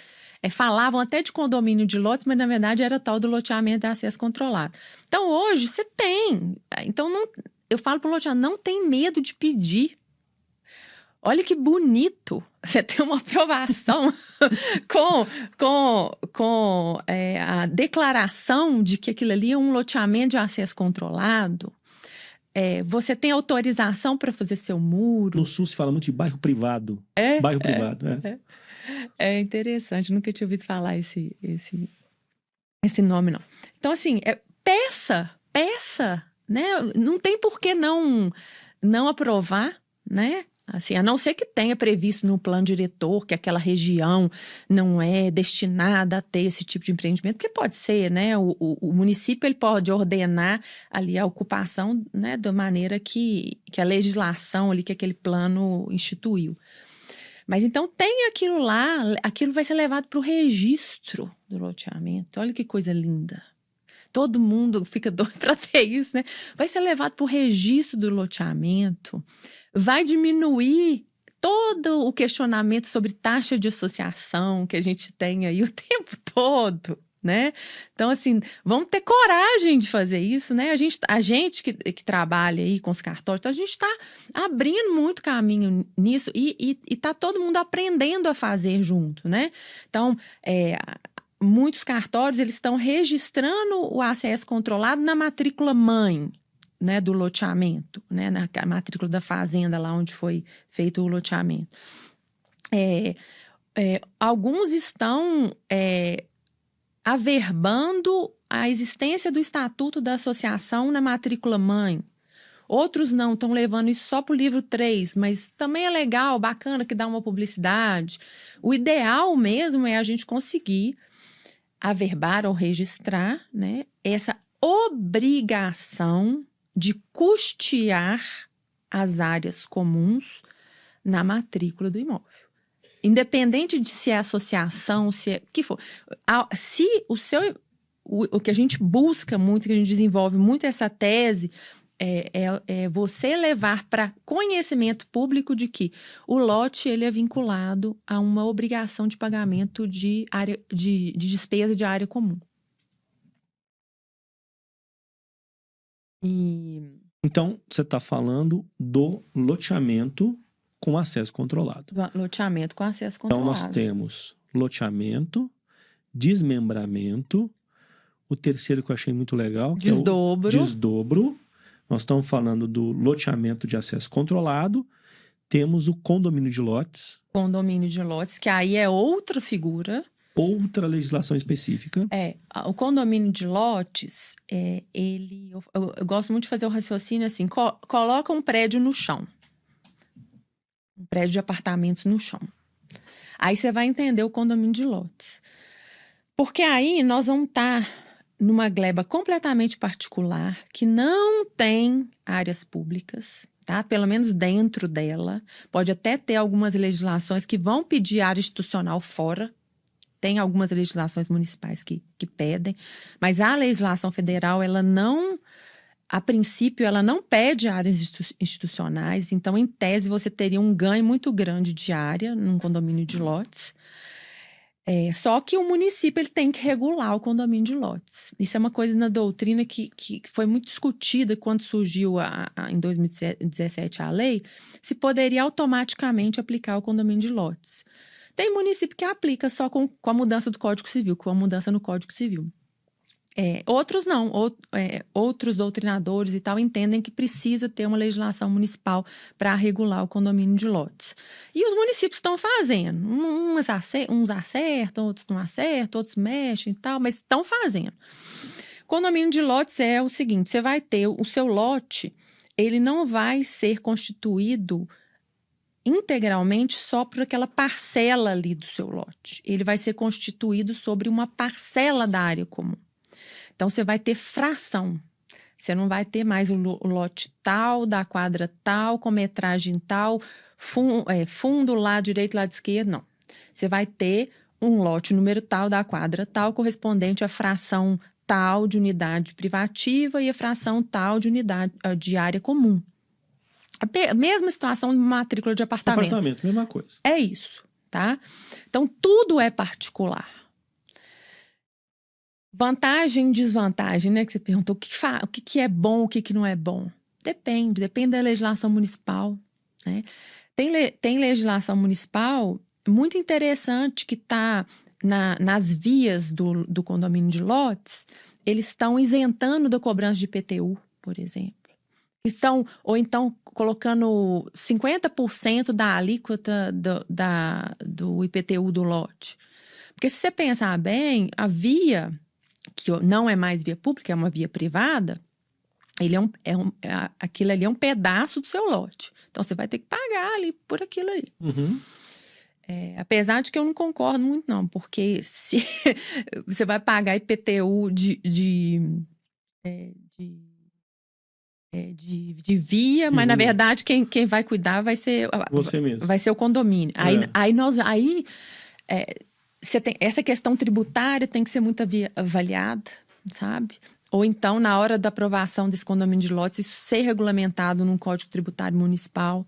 falavam até de condomínio de lotes, mas na verdade era tal do loteamento de acesso controlado. Então hoje você tem. Então eu falo para o loteamento, não tem medo de pedir. Olha que bonito você ter uma aprovação com a declaração de que aquilo ali é um loteamento de acesso controlado. Você tem autorização para fazer seu muro. No Sul se fala muito de bairro privado. Bairro privado, É interessante, nunca tinha ouvido falar esse nome, não. Então, assim, peça, né? Não tem por que não aprovar, né? Assim, a não ser que tenha previsto no plano diretor que aquela região não é destinada a ter esse tipo de empreendimento, porque pode ser, né? O município ele pode ordenar ali a ocupação, né, da maneira que a legislação ali, que aquele plano instituiu. Mas então tem aquilo lá, aquilo vai ser levado para o registro do loteamento. Olha que coisa linda. Todo mundo fica doido para ter isso, né? Vai ser levado para o registro do loteamento. Vai diminuir todo o questionamento sobre taxa de associação que a gente tem aí o tempo todo, né? Então, assim, vamos ter coragem de fazer isso, né? A gente que trabalha aí com os cartórios, então a gente está abrindo muito caminho nisso e está todo mundo aprendendo a fazer junto, né? Então, muitos cartórios eles estão registrando o acesso controlado na matrícula mãe, né, do loteamento, né, na matrícula da fazenda, lá onde foi feito o loteamento. Alguns estão averbando a existência do estatuto da associação na matrícula mãe. Outros não, estão levando isso só para o livro 3, mas também é legal, bacana, que dá uma publicidade. O ideal mesmo é a gente conseguir averbar ou registrar, né, essa obrigação de custear as áreas comuns na matrícula do imóvel. Independente de se é associação, se é que for. Se o que a gente busca muito, que a gente desenvolve muito essa tese, é você levar para conhecimento público de que o lote ele é vinculado a uma obrigação de pagamento de despesa de área comum. Então, você está falando do loteamento com acesso controlado. Do loteamento com acesso controlado. Então, nós temos loteamento, desmembramento, o terceiro que eu achei muito legal, que desdobro. É o desdobro. Nós estamos falando do loteamento de acesso controlado. Temos o condomínio de lotes. Condomínio de lotes, que aí é outra figura. Outra legislação específica. O condomínio de lotes, eu gosto muito de fazer o raciocínio assim, coloca um prédio no chão. Um prédio de apartamentos no chão. Aí você vai entender o condomínio de lotes. Porque aí nós vamos estar numa gleba completamente particular, que não tem áreas públicas, tá? Pelo menos dentro dela. Pode até ter algumas legislações que vão pedir área institucional fora. Tem algumas legislações municipais que pedem, mas a legislação federal, ela não, a princípio, ela não pede áreas institucionais, então, em tese, você teria um ganho muito grande de área num condomínio de lotes. Só que o município ele tem que regular o condomínio de lotes. Isso é uma coisa na doutrina que foi muito discutida quando surgiu em 2017 a lei, se poderia automaticamente aplicar o condomínio de lotes. Tem município que aplica só com a mudança do Código Civil, com a mudança no Código Civil. Outros não, outros doutrinadores e tal entendem que precisa ter uma legislação municipal para regular o condomínio de lotes. E os municípios estão fazendo. Uns acertam, outros não acertam, outros mexem e tal, mas estão fazendo. Condomínio de lotes é o seguinte, você vai ter o seu lote, ele não vai ser constituído integralmente só por aquela parcela ali do seu lote. Ele vai ser constituído sobre uma parcela da área comum. Então, você vai ter fração. Você não vai ter mais o lote tal, da quadra tal, com metragem tal, fundo lado direito, lado esquerdo, não. Você vai ter um lote número tal, da quadra tal, correspondente à fração tal de unidade privativa e a fração tal de unidade de área comum. A mesma situação de matrícula de apartamento. Apartamento, mesma coisa. É isso, tá? Então, tudo é particular. Vantagem e desvantagem, né? Que você perguntou, o que é bom, o que não é bom? Depende da legislação municipal, né? Tem legislação municipal muito interessante que está nas vias do condomínio de lotes, eles estão isentando da cobrança de IPTU, por exemplo. Ou então colocando 50% da alíquota do IPTU do lote. Porque se você pensar bem, a via, que não é mais via pública, é uma via privada, aquilo ali é um pedaço do seu lote. Então, você vai ter que pagar ali por aquilo ali. Uhum. Apesar de que eu não concordo muito, não. Porque se você vai pagar IPTU de via, mas na verdade quem vai cuidar vai ser você mesmo. Vai ser o condomínio. Aí você tem essa questão tributária tem que ser muito avaliada, sabe? Ou então na hora da aprovação desse condomínio de lotes isso ser regulamentado num Código Tributário Municipal.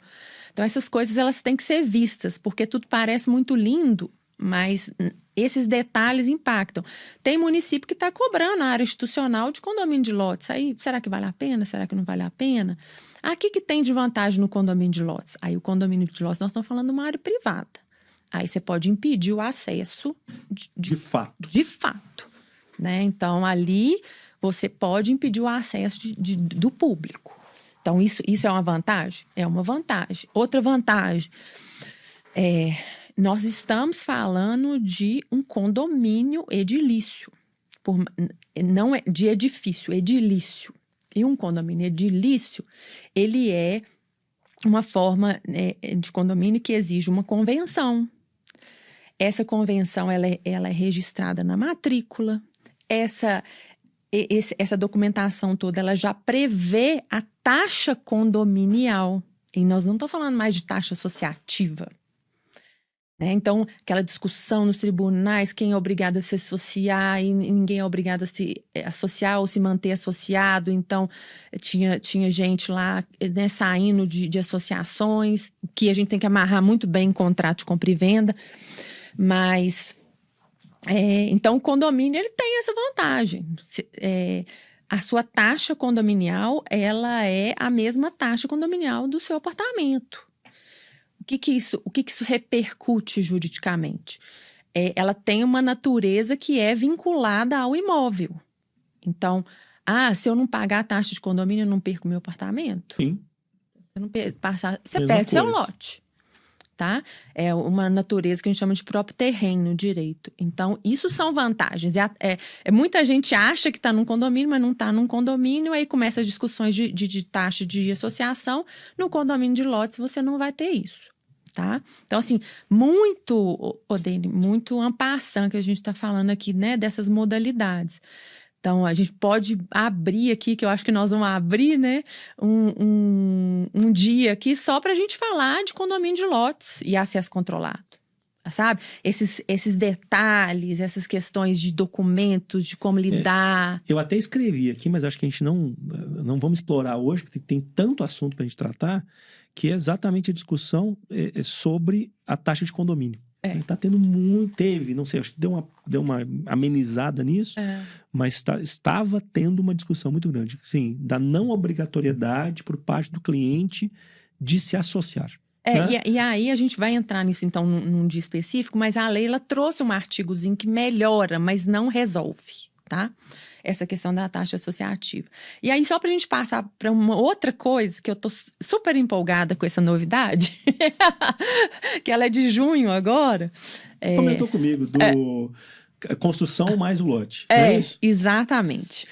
Então essas coisas elas têm que ser vistas porque tudo parece muito lindo, mas esses detalhes impactam. Tem município que está cobrando a área institucional de condomínio de lotes. Aí, será que vale a pena? Será que não vale a pena? Aqui que tem de vantagem no condomínio de lotes? Aí, o condomínio de lotes, nós estamos falando de uma área privada. Aí, você pode impedir o acesso de fato. De fato. Né? Então, ali, você pode impedir o acesso do público. Então, isso é uma vantagem? É uma vantagem. Outra vantagem nós estamos falando de um condomínio edilício, não é de edifício, edilício. E um condomínio edilício, ele é uma forma de condomínio que exige uma convenção. Essa convenção ela é registrada na matrícula. Essa documentação toda ela já prevê a taxa condominial. E nós não estamos falando mais de taxa associativa. Então, aquela discussão nos tribunais, quem é obrigado a se associar e ninguém é obrigado a se associar ou se manter associado. Então, tinha gente lá saindo de associações, que a gente tem que amarrar muito bem em contrato de compra e venda. Mas, então, o condomínio ele tem essa vantagem. a sua taxa condominial, ela é a mesma taxa condominial do seu apartamento. O que isso repercute juridicamente? Ela tem uma natureza que é vinculada ao imóvel. Então, se eu não pagar a taxa de condomínio, eu não perco meu apartamento? Sim. Você perde seu lote. Tá? É uma natureza que a gente chama de próprio terreno, direito. Então, isso são vantagens. Muita gente acha que está num condomínio, mas não está num condomínio, aí começa as discussões de taxa de associação. No condomínio de lotes, você não vai ter isso, tá? Então, assim, muito en passant que a gente está falando aqui, né, dessas modalidades. Então, a gente pode abrir aqui, que eu acho que nós vamos abrir, né, um dia aqui só para a gente falar de condomínio de lotes e acesso controlado, sabe? Esses detalhes, essas questões de documentos, de como lidar. Eu até escrevi aqui, mas acho que a gente não vamos explorar hoje, porque tem tanto assunto para a gente tratar, que é exatamente a discussão sobre a taxa de condomínio. Está tendo não sei, acho que deu uma amenizada nisso, mas estava tendo uma discussão muito grande, assim, da não obrigatoriedade por parte do cliente de se associar. Né? E aí a gente vai entrar nisso, então, num dia específico, mas a lei, ela trouxe um artigozinho que melhora, mas não resolve, tá? Essa questão da taxa associativa. E aí, só para a gente passar para uma outra coisa, que eu tô super empolgada com essa novidade, que ela é de junho agora. Comentou comigo, construção mais o lote. Não é isso? Exatamente.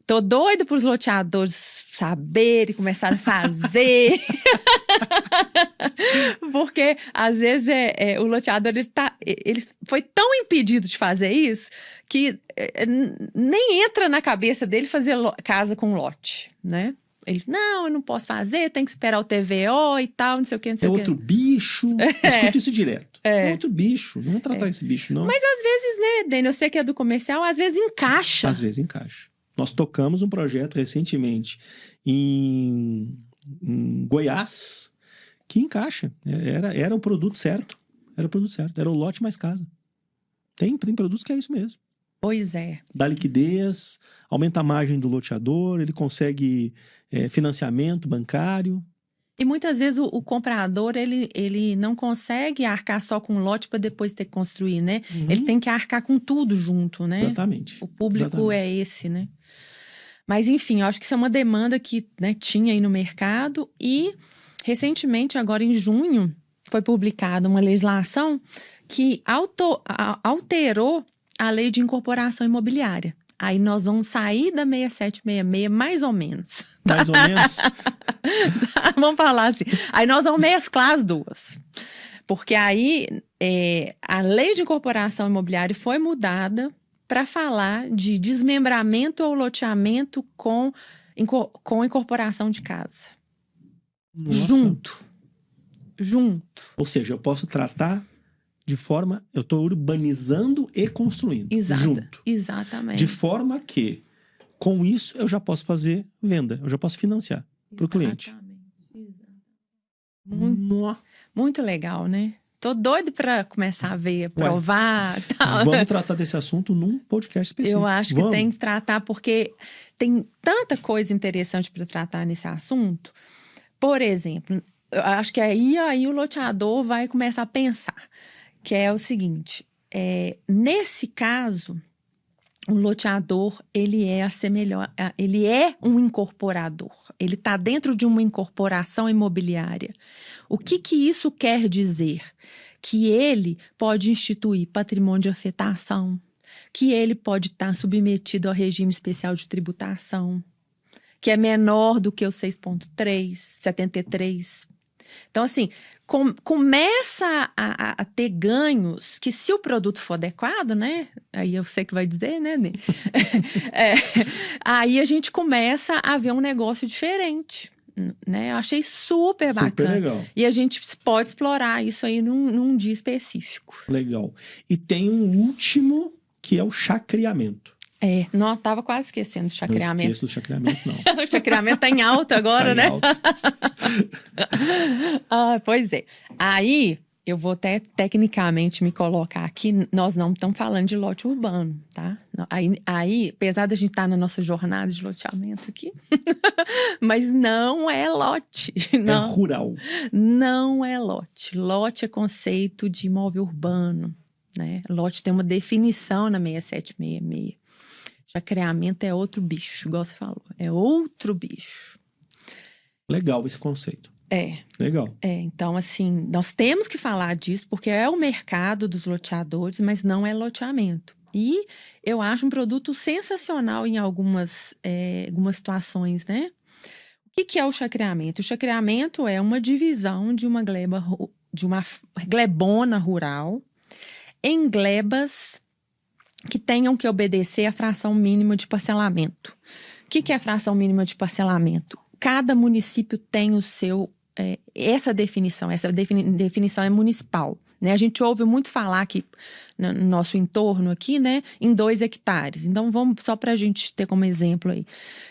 Tô doida para os loteadores saberem, começarem a fazer. Porque, às vezes, o loteador ele foi tão impedido de fazer isso que nem entra na cabeça dele fazer casa com lote, né? Ele, eu não posso fazer, tem que esperar o TVO e tal, não sei o que, não sei o que. Outro bicho, eu escuto isso direto. É outro bicho, não vamos tratar esse bicho, não. Mas, às vezes, né, Dani, eu sei que é do comercial, às vezes encaixa. Às vezes encaixa. Nós tocamos um projeto recentemente em Goiás que encaixa. Era o produto certo. Era o lote mais casa. Tem produtos que é isso mesmo. Pois é. Dá liquidez, aumenta a margem do loteador, ele consegue financiamento bancário. E muitas vezes o comprador, ele não consegue arcar só com o lote para depois ter que construir, né? Uhum. Ele tem que arcar com tudo junto, né? Exatamente. O público é esse, né? Mas, enfim, eu acho que isso é uma demanda que, né, tinha aí no mercado. E, recentemente, agora em junho, foi publicada uma legislação que alterou a lei de incorporação imobiliária. Aí nós vamos sair da 6766, mais ou menos. Mais ou menos? Vamos falar assim. Aí nós vamos mesclar as duas. Porque aí a lei de incorporação imobiliária foi mudada para falar de desmembramento ou loteamento com incorporação de casa. Nossa. Junto. Ou seja, eu posso tratar de forma... Eu estou urbanizando e construindo. Junto. Exatamente. De forma que, com isso, eu já posso fazer venda. Eu já posso financiar para o cliente. Muito legal, né? Tô doido para começar a ver, provar. Tal. Vamos tratar desse assunto num podcast específico. Eu acho que tem que tratar, porque tem tanta coisa interessante para tratar nesse assunto. Por exemplo, eu acho que aí o loteador vai começar a pensar, que é o seguinte, nesse caso, o loteador, ele é um incorporador. Ele está dentro de uma incorporação imobiliária. O que isso quer dizer? Que ele pode instituir patrimônio de afetação, que ele pode estar submetido ao regime especial de tributação, que é menor do que o 6.3, 73. Então, assim, começa a ter ganhos que, se o produto for adequado, né? Aí eu sei que vai dizer, né? Aí a gente começa a ver um negócio diferente, né? Eu achei super bacana. Super legal. E a gente pode explorar isso aí num dia específico. Legal. E tem um último, que é o chacreamento. Não, tava quase esquecendo do chacreamento. Não esqueço do chacreamento, não. O chacreamento tá em alta agora, né? Alta. Pois é. Aí, Eu vou até tecnicamente me colocar aqui, nós não estamos falando de lote urbano, tá? Aí apesar da gente estar na nossa jornada de loteamento aqui, mas não é lote. Não, É rural. não é lote. Lote é conceito de imóvel urbano, né? Lote tem uma definição na 6766. Chacreamento é outro bicho, igual você falou. É outro bicho. Legal esse conceito. Legal. Então, assim, nós temos que falar disso, porque é o mercado dos loteadores, mas não é loteamento. E eu acho um produto sensacional em algumas situações, né? O que é o chacreamento? O chacreamento é uma divisão de uma glebona rural em glebas que tenham que obedecer à fração mínima de parcelamento. O que é a fração mínima de parcelamento? Cada município tem o seu... essa definição é municipal. Né? A gente ouve muito falar aqui no nosso entorno aqui, né, em 2 hectares. Então, vamos só para a gente ter como exemplo aí.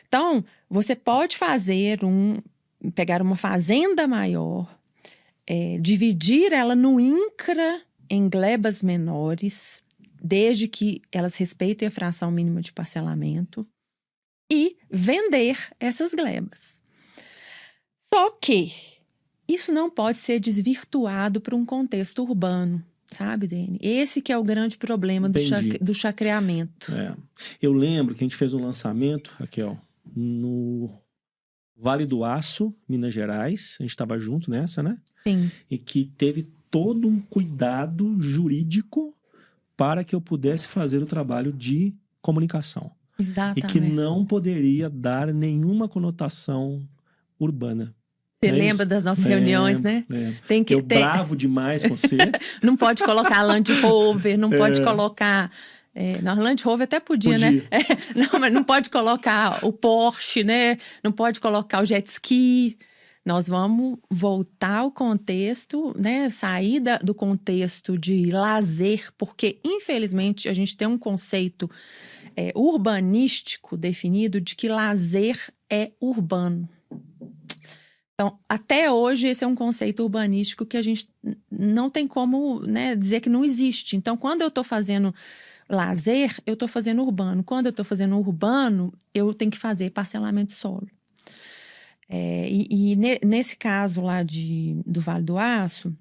Então, você pode pegar uma fazenda maior, dividir ela no INCRA em glebas menores, desde que elas respeitem a fração mínima de parcelamento, e vender essas glebas. Só que isso não pode ser desvirtuado para um contexto urbano, sabe, Dene? Esse que é o grande problema do chacreamento. Eu lembro que a gente fez um lançamento, Raquel, no Vale do Aço, Minas Gerais. A gente estava junto nessa, né? Sim. E que teve todo um cuidado jurídico para que eu pudesse fazer o trabalho de comunicação. Exatamente. E que não poderia dar nenhuma conotação urbana. Você lembra das nossas reuniões, né? Eu bravo demais com você. Não pode colocar Land Rover, não pode colocar... Não, Land Rover até podia. Né? Não, mas não pode colocar o Porsche, né? Não pode colocar o jet ski. Nós vamos voltar ao contexto, né? Sair do contexto de lazer, porque, infelizmente, a gente tem um conceito urbanístico definido de que lazer é urbano. Então, até hoje, esse é um conceito urbanístico que a gente não tem como, né, dizer que não existe. Então, quando eu estou fazendo lazer, eu estou fazendo urbano. Quando eu estou fazendo urbano, eu tenho que fazer parcelamento de solo. Nesse caso lá do Vale do Aço,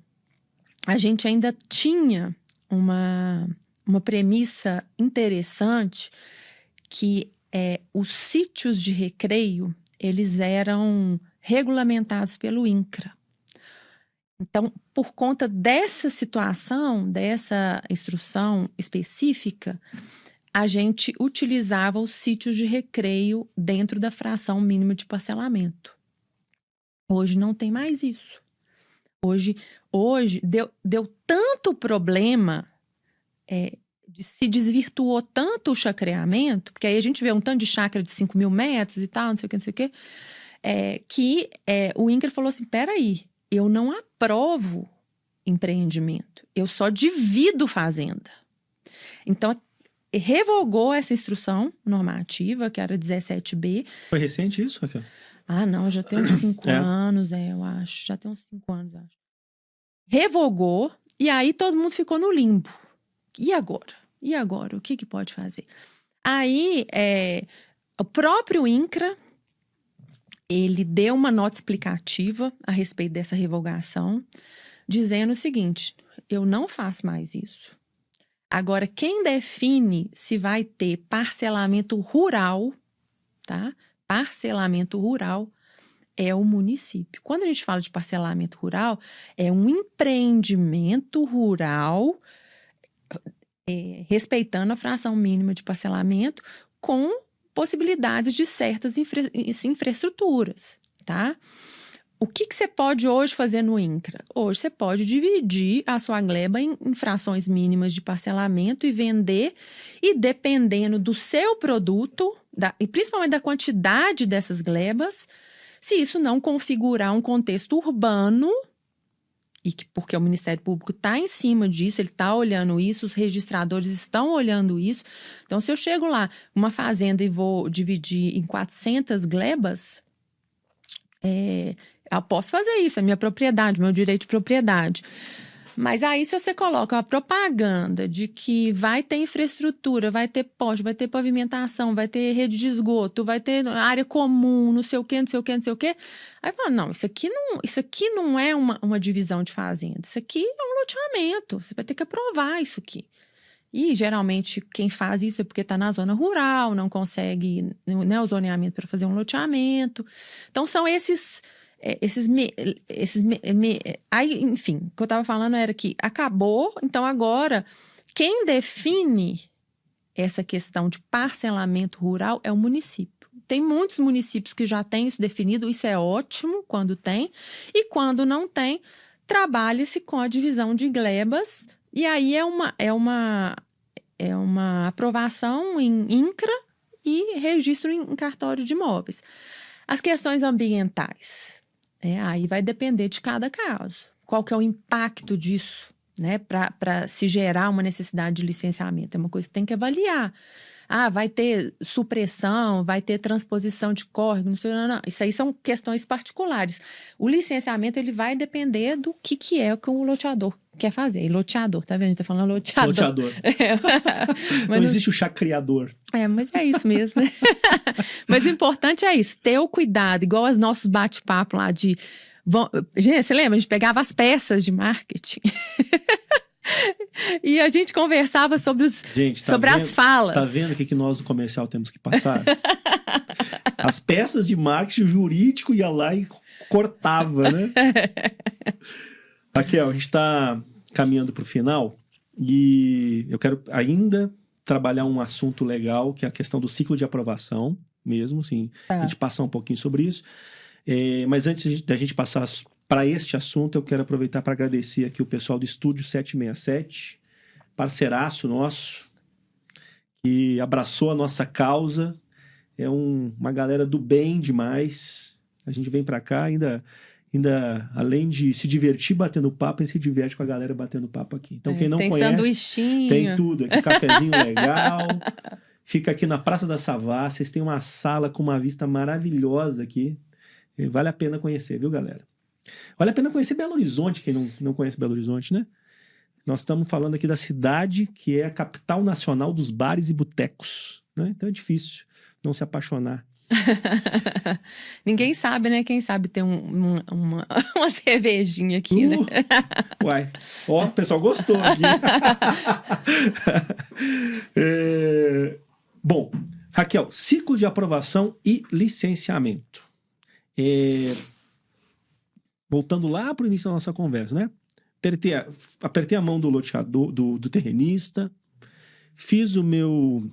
a gente ainda tinha uma premissa interessante que os sítios de recreio, eles eram regulamentados pelo INCRA. Então, por conta dessa situação, dessa instrução específica, a gente utilizava os sítios de recreio dentro da fração mínima de parcelamento. Hoje não tem mais isso. Hoje deu tanto problema, se desvirtuou tanto o chacreamento, porque aí a gente vê um tanto de chácara de 5.000 metros e tal, não sei o que, que o INCRA falou assim, peraí, eu não aprovo empreendimento, eu só divido fazenda. Então, revogou essa instrução normativa, que era 17B. Foi recente isso, Raquel? Não, já tem uns 5 anos, eu acho. Já tem uns 5 anos, acho. Revogou, e aí todo mundo ficou no limbo. E agora? E agora? O que pode fazer? Aí, o próprio INCRA, ele deu uma nota explicativa a respeito dessa revogação, dizendo o seguinte, eu não faço mais isso. Agora, quem define se vai ter parcelamento rural, tá? Parcelamento rural é o município. Quando a gente fala de parcelamento rural, é um empreendimento rural respeitando a fração mínima de parcelamento com possibilidades de certas infraestruturas, tá? O que você pode hoje fazer no INCRA? Hoje você pode dividir a sua gleba em frações mínimas de parcelamento e vender, e dependendo do seu produto, e principalmente da quantidade dessas glebas, se isso não configurar um contexto urbano, porque o Ministério Público está em cima disso, ele está olhando isso, os registradores estão olhando isso. Então, se eu chego lá, uma fazenda, e vou dividir em 400 glebas, eu posso fazer isso, é minha propriedade, meu direito de propriedade. Mas aí, se você coloca a propaganda de que vai ter infraestrutura, vai ter poste, vai ter pavimentação, vai ter rede de esgoto, vai ter área comum, não sei o quê, não sei o quê, não sei o quê. Aí fala, não, isso aqui não é uma divisão de fazenda. Isso aqui é um loteamento. Você vai ter que aprovar isso aqui. E, geralmente, quem faz isso é porque está na zona rural, não consegue, né, o zoneamento para fazer um loteamento. Então, são aí, enfim, o que eu estava falando era que acabou, então agora quem define essa questão de parcelamento rural é o município. Tem muitos municípios que já têm isso definido, isso é ótimo quando tem, e quando não tem, trabalha-se com a divisão de glebas, e aí é uma aprovação em INCRA e registro em cartório de imóveis. As questões ambientais, aí vai depender de cada caso. Qual que é o impacto disso, né, para se gerar uma necessidade de licenciamento? É uma coisa que tem que avaliar. Vai ter supressão, vai ter transposição de córrego, não sei, não. Isso aí são questões particulares. O licenciamento, ele vai depender do que é o que o loteador quer fazer. E loteador, tá vendo? A gente tá falando loteador. Loteador. Não existe o chacreador. Mas é isso mesmo, né? Mas o importante é isso, ter o cuidado, igual aos nossos bate-papo lá de... Gente, você lembra? A gente pegava as peças de marketing... E a gente conversava sobre as falas. Tá vendo o que nós do comercial temos que passar? As peças de marketing, o jurídico ia lá e cortava, né? Raquel, a gente está caminhando para o final e eu quero ainda trabalhar um assunto legal, que é a questão do ciclo de aprovação mesmo, assim, a gente passar um pouquinho sobre isso. Mas antes da gente passar para este assunto, eu quero aproveitar para agradecer aqui o pessoal do Estúdio 767, parceiraço nosso, que abraçou a nossa causa. É uma galera do bem demais. A gente vem para cá ainda além de se divertir batendo papo, a gente se diverte com a galera batendo papo aqui. Então, quem não tem conhece, sanduichinho. tem tudo aqui, cafezinho legal. Fica aqui na Praça da Savassi, vocês têm uma sala com uma vista maravilhosa aqui. Vale a pena conhecer, viu, galera? Vale a pena conhecer Belo Horizonte, quem não conhece Belo Horizonte, né? Nós estamos falando aqui da cidade que é a capital nacional dos bares e botecos, né? Então é difícil não se apaixonar. Ninguém sabe, né? Quem sabe ter uma cervejinha aqui, né? Uai, ó, o pessoal gostou aqui. Bom, Raquel, ciclo de aprovação e licenciamento. Voltando lá para o início da nossa conversa, né? Apertei a mão do loteador, do terrenista, fiz o meu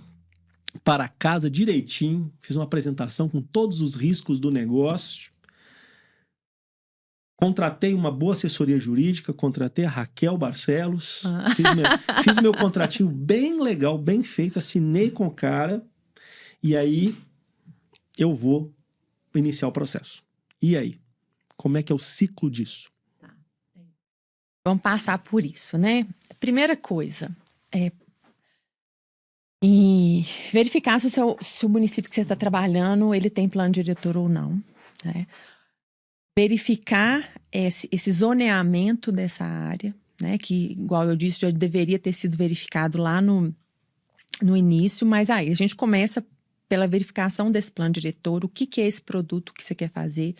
para casa direitinho, fiz uma apresentação com todos os riscos do negócio, contratei uma boa assessoria jurídica, contratei a Raquel Barcelos, fiz meu contratinho bem legal, bem feito, assinei com o cara, e aí eu vou iniciar o processo. E aí? Como é que é o ciclo disso? Vamos passar por isso, né? Primeira coisa, e verificar se o município que você está trabalhando, ele tem plano diretor ou não, né? Verificar esse zoneamento dessa área, né? Que, igual eu disse, já deveria ter sido verificado lá no início, mas aí a gente começa pela verificação desse plano diretor, o que é esse produto que você quer fazer,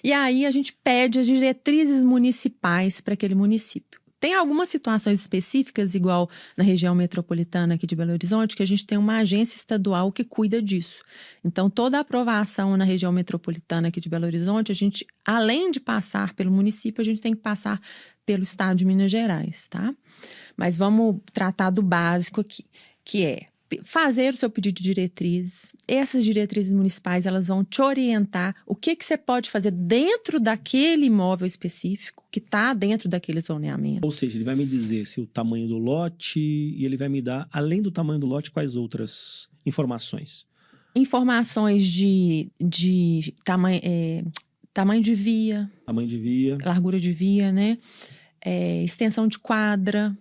e aí a gente pede as diretrizes municipais para aquele município. Tem algumas situações específicas, igual na região metropolitana aqui de Belo Horizonte, que a gente tem uma agência estadual que cuida disso. Então, toda a aprovação na região metropolitana aqui de Belo Horizonte, a gente, além de passar pelo município, a gente tem que passar pelo estado de Minas Gerais, tá? Mas vamos tratar do básico aqui, que é fazer o seu pedido de diretrizes. Essas diretrizes municipais, elas vão te orientar o que você pode fazer dentro daquele imóvel específico, que está dentro daquele zoneamento. Ou seja, ele vai me dizer se o tamanho do lote, e ele vai me dar, além do tamanho do lote, quais outras informações? Informações de tamanho de via. Tamanho de via. Largura de via, né? Extensão de quadra.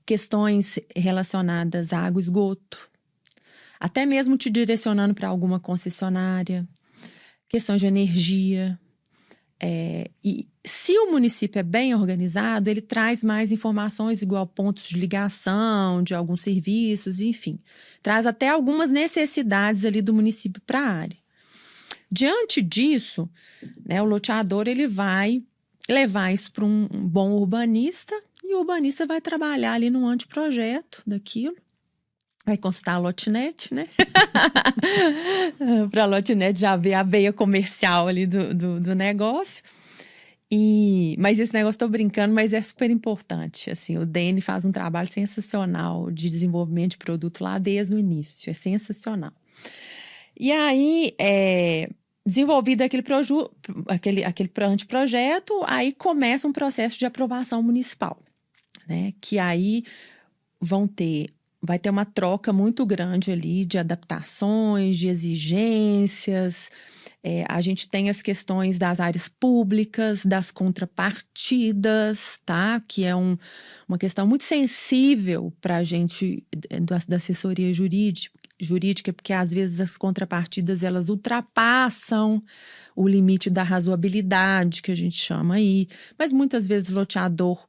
Questões relacionadas a água e esgoto, até mesmo te direcionando para alguma concessionária, questões de energia, E se o município é bem organizado, ele traz mais informações, igual pontos de ligação, de alguns serviços, enfim. Traz até algumas necessidades ali do município para a área. Diante disso, né, o loteador ele vai levar isso para um bom urbanista, e o urbanista vai trabalhar ali no anteprojeto daquilo. Vai consultar a Lotinet, né? Para a Lotinet já ver a veia comercial ali do negócio. Mas esse negócio, estou brincando, mas é super importante. Assim, o DN faz um trabalho sensacional de desenvolvimento de produto lá desde o início. É sensacional. E aí, desenvolvido aquele anteprojeto, aí começa um processo de aprovação municipal, né? Que aí vai ter uma troca muito grande ali de adaptações, de exigências. A gente tem as questões das áreas públicas, das contrapartidas, tá? Que é uma questão muito sensível para a gente da assessoria jurídica, porque às vezes as contrapartidas elas ultrapassam o limite da razoabilidade, que a gente chama aí. Mas muitas vezes o loteador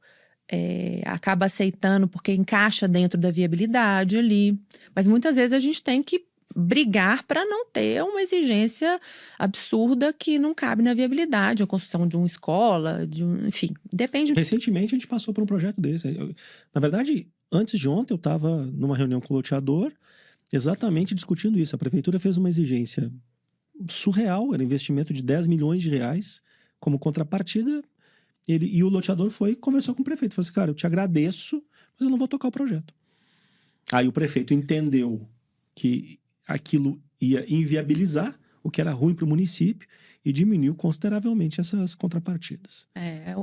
acaba aceitando porque encaixa dentro da viabilidade ali. Mas muitas vezes a gente tem que brigar para não ter uma exigência absurda que não cabe na viabilidade, a construção de uma escola, enfim, depende. Recentemente a gente passou por um projeto desse. Na verdade, antes de ontem eu estava numa reunião com o loteador exatamente discutindo isso. A prefeitura fez uma exigência surreal, era investimento de 10 milhões de reais como contrapartida. E o loteador foi e conversou com o prefeito. Falou assim, cara, eu te agradeço, mas eu não vou tocar o projeto. Aí o prefeito entendeu que aquilo ia inviabilizar, o que era ruim para o município, e diminuiu consideravelmente essas contrapartidas.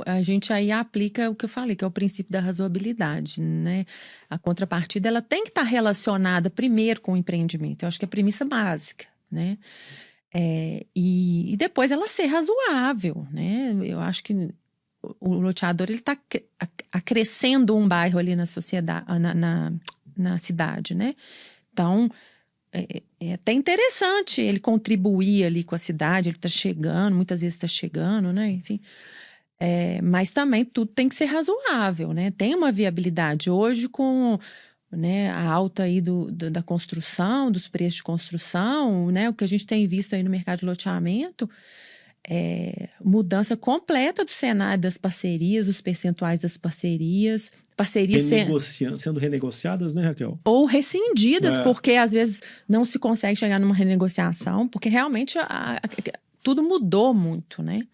A gente aí aplica o que eu falei, que é o princípio da razoabilidade, né? A contrapartida, ela tem que estar relacionada primeiro com o empreendimento. Eu acho que é a premissa básica, né? E depois ela ser razoável, né? Eu acho que o loteador ele está acrescendo um bairro ali na sociedade, na cidade, né? Então, é até interessante ele contribuir ali com a cidade, ele está chegando, muitas vezes está chegando, né? Enfim, mas também tudo tem que ser razoável, né? Tem uma viabilidade. Hoje, com, né, a alta aí da construção, dos preços de construção, né? O que a gente tem visto aí no mercado de loteamento, mudança completa do cenário das parcerias, dos percentuais das parcerias sendo renegociadas, né, Raquel? Ou rescindidas, porque às vezes não se consegue chegar numa renegociação, porque realmente tudo mudou muito, né?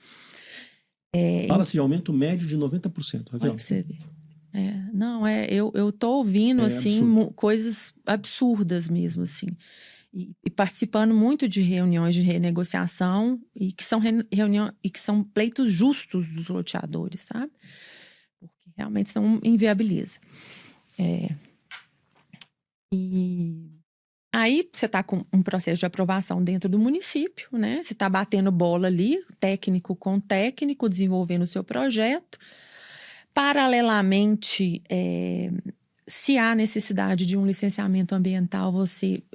Fala-se de aumento médio de 90%, Raquel. Olha pra você ver. Eu tô ouvindo, assim, coisas absurdas mesmo, assim. E participando muito de reuniões de renegociação e que são reuniões e que são pleitos justos dos loteadores, sabe? Porque realmente não inviabiliza. E aí você está com um processo de aprovação dentro do município, né? Você está batendo bola ali, técnico com técnico, desenvolvendo o seu projeto. Paralelamente, se há necessidade de um licenciamento ambiental,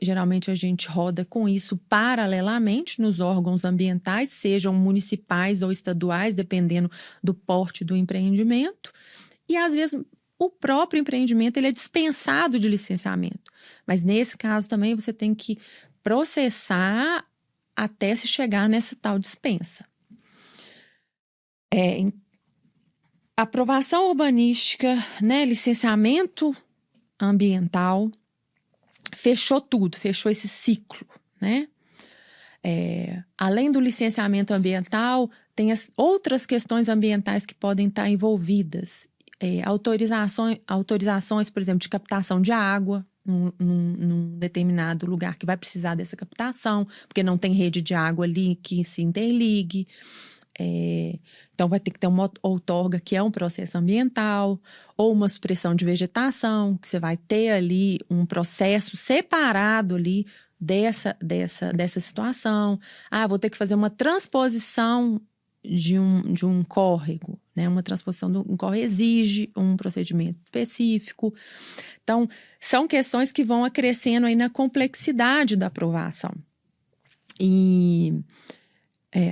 geralmente a gente roda com isso paralelamente nos órgãos ambientais, sejam municipais ou estaduais, dependendo do porte do empreendimento. E às vezes o próprio empreendimento ele é dispensado de licenciamento. Mas nesse caso também você tem que processar até se chegar nessa tal dispensa. Aprovação urbanística, né, licenciamento ambiental, fechou tudo, fechou esse ciclo, né? Além do licenciamento ambiental, tem as outras questões ambientais que podem estar envolvidas. Autorizações, por exemplo, de captação de água num determinado lugar que vai precisar dessa captação, porque não tem rede de água ali que se interligue. Então vai ter que ter uma outorga, que é um processo ambiental, ou uma supressão de vegetação, que você vai ter ali um processo separado ali dessa situação. Vou ter que fazer uma transposição de um córrego, né? Uma transposição de um córrego exige um procedimento específico. Então, são questões que vão acrescendo aí na complexidade da aprovação. E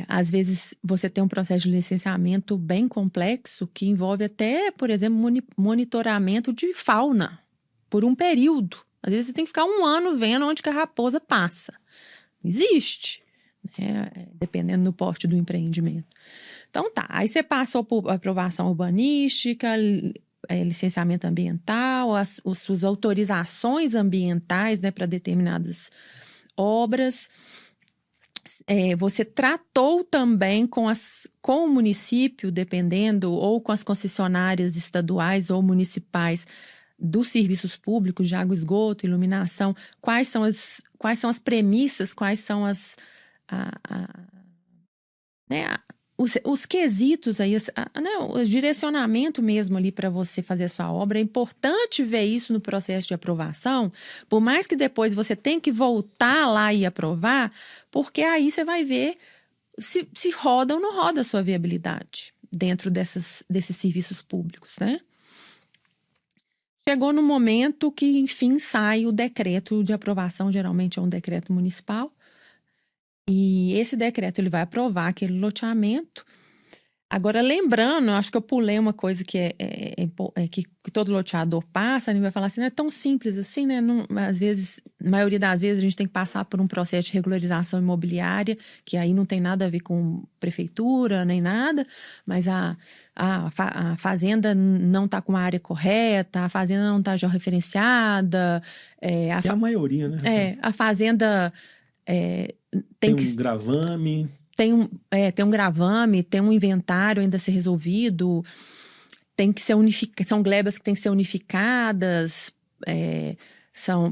Às vezes você tem um processo de licenciamento bem complexo que envolve até, por exemplo, monitoramento de fauna por um período. Às vezes você tem que ficar 1 ano vendo onde que a raposa passa. Existe, né? Dependendo do porte do empreendimento. Então tá, aí você passou por aprovação urbanística, licenciamento ambiental, as suas autorizações ambientais, né, para determinadas obras. Você tratou também com o município, dependendo, ou com as concessionárias estaduais ou municipais dos serviços públicos de água, esgoto, iluminação, quais são as premissas, quais são os quesitos aí, o direcionamento mesmo ali para você fazer a sua obra. É importante ver isso no processo de aprovação, por mais que depois você tenha que voltar lá e aprovar, porque aí você vai ver se roda ou não roda a sua viabilidade dentro desses serviços públicos, né? Chegou no momento que, enfim, sai o decreto de aprovação, geralmente é um decreto municipal, e esse decreto ele vai aprovar aquele loteamento. Agora, lembrando, eu acho que eu pulei uma coisa que todo loteador passa, ele vai falar assim, não é tão simples assim, né? Não, às vezes, na maioria das vezes, a gente tem que passar por um processo de regularização imobiliária, que aí não tem nada a ver com prefeitura, nem nada, mas a fazenda não está com a área correta, a fazenda não está georreferenciada. É a maioria, né? A fazenda tem um gravame... Tem um gravame, tem um inventário ainda a ser resolvido, tem que ser são glebas que têm que ser unificadas,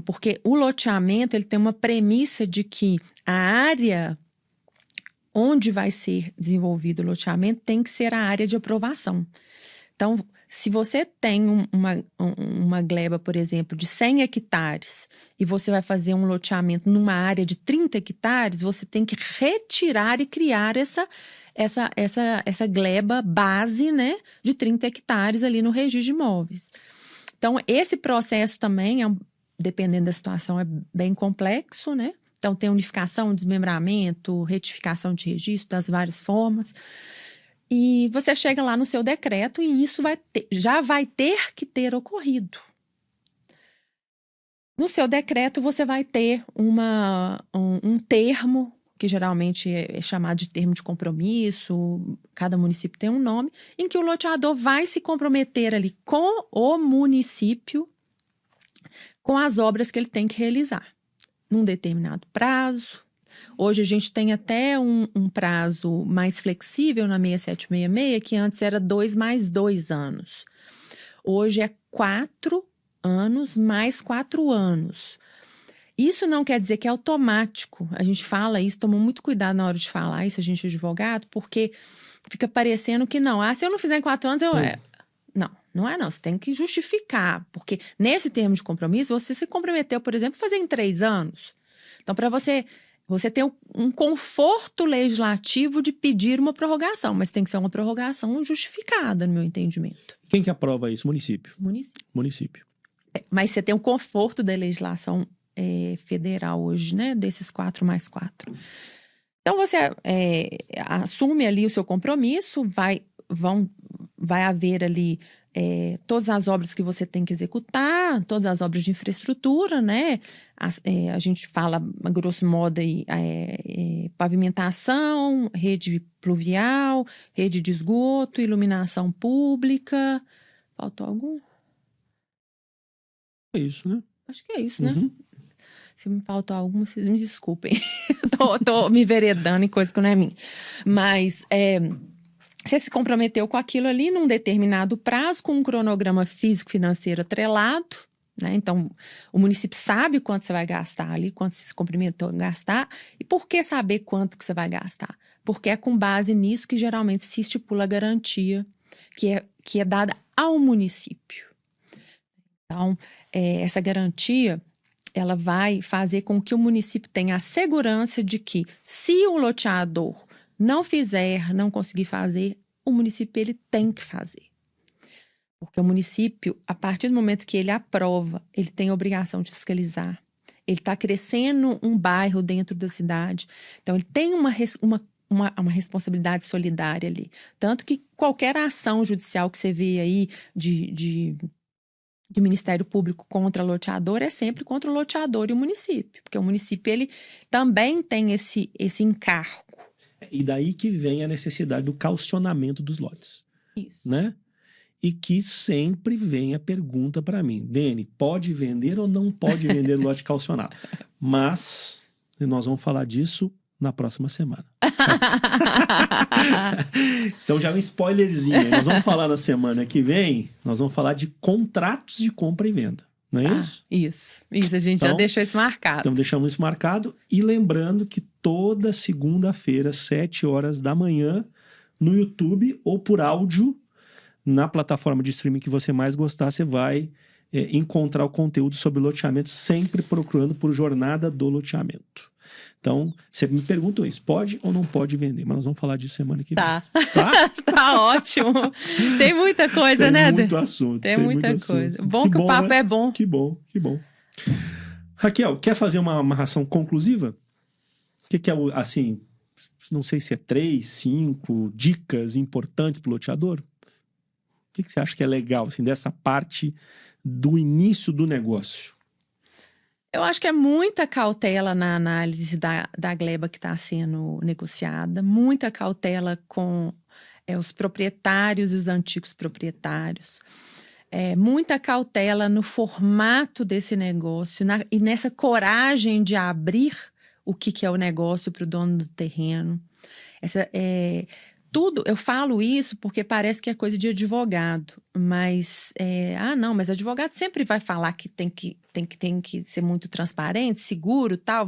porque o loteamento ele tem uma premissa de que a área onde vai ser desenvolvido o loteamento tem que ser a área de aprovação. Então, se você tem uma gleba, por exemplo, de 100 hectares e você vai fazer um loteamento numa área de 30 hectares, você tem que retirar e criar essa gleba base, né, de 30 hectares ali no registro de imóveis. Então, esse processo também, dependendo da situação, é bem complexo, né? Então, tem unificação, desmembramento, retificação de registro das várias formas. E você chega lá no seu decreto e isso já vai ter que ter ocorrido. No seu decreto, você vai ter um termo, que geralmente é chamado de termo de compromisso, cada município tem um nome, em que o loteador vai se comprometer ali com o município, com as obras que ele tem que realizar, num determinado prazo. Hoje a gente tem até um prazo mais flexível na 6766, que antes era 2 mais 2 anos. Hoje é 4 anos mais 4 anos. Isso não quer dizer que é automático. A gente fala isso, toma muito cuidado na hora de falar isso, a gente é advogado, porque fica parecendo que não. Se eu não fizer em 4 anos, Não é não. Você tem que justificar, porque nesse termo de compromisso, você se comprometeu, por exemplo, a fazer em 3 anos. Então, para você tem um conforto legislativo de pedir uma prorrogação, mas tem que ser uma prorrogação justificada, no meu entendimento. Quem que aprova isso? Município. Município. Mas você tem o conforto da legislação federal hoje, né? Desses 4 mais 4. Então, você assume ali o seu compromisso, vai haver ali todas as obras que você tem que executar, todas as obras de infraestrutura, né? A gente fala, a grosso modo, pavimentação, rede pluvial, rede de esgoto, iluminação pública. Faltou algum? É isso, né? Acho que é isso, né? Se me faltou algum, vocês me desculpem. tô me veredando em coisa que não é minha. Mas você se comprometeu com aquilo ali num determinado prazo, com um cronograma físico-financeiro atrelado, né? Então, o município sabe quanto você vai gastar ali, quanto você se comprometeu a gastar. E por que saber quanto que você vai gastar? Porque é com base nisso que geralmente se estipula a garantia que é dada ao município. Então, essa garantia, ela vai fazer com que o município tenha a segurança de que, se o loteador não conseguir fazer, o município ele tem que fazer. Porque o município, a partir do momento que ele aprova, ele tem a obrigação de fiscalizar. Ele está crescendo um bairro dentro da cidade. Então, ele tem uma uma responsabilidade solidária ali. Tanto que qualquer ação judicial que você vê aí de Ministério Público contra loteador é sempre contra o loteador e o município. Porque o município, ele também tem esse encargo. E daí que vem a necessidade do calcionamento dos lotes. Isso. Né? E que sempre vem a pergunta para mim, Dene, pode vender ou não pode vender lote calcionado? Mas nós vamos falar disso na próxima semana. Então já um spoilerzinho. Nós vamos falar na semana que vem, nós vamos falar de contratos de compra e venda. Não é isso? Isso, a gente já deixou isso marcado. Então deixamos isso marcado. E lembrando que toda segunda-feira, 7 horas da manhã, no YouTube ou por áudio, na plataforma de streaming que você mais gostar, você vai encontrar o conteúdo sobre loteamento, sempre procurando por Jornada do Loteamento. Então, você me pergunta isso, pode ou não pode vender? Mas nós vamos falar disso semana que vem. Tá. Tá? Tá ótimo. Tem muita coisa, tem né? Muito assunto. Tem muita muito coisa. Assunto. Bom que o papo, né? É bom. Que bom. Raquel, quer fazer uma amarração conclusiva? O que é, assim, não sei se é 3, 5 dicas importantes para o loteador? O que você acha que é legal, assim, dessa parte do início do negócio? Eu acho que é muita cautela na análise da gleba que está sendo negociada, muita cautela com os proprietários e os antigos proprietários, muita cautela no formato desse negócio e nessa coragem de abrir o que é o negócio para o dono do terreno. Tudo, eu falo isso porque parece que é coisa de advogado, mas mas advogado sempre vai falar que tem que ser muito transparente, seguro, tal,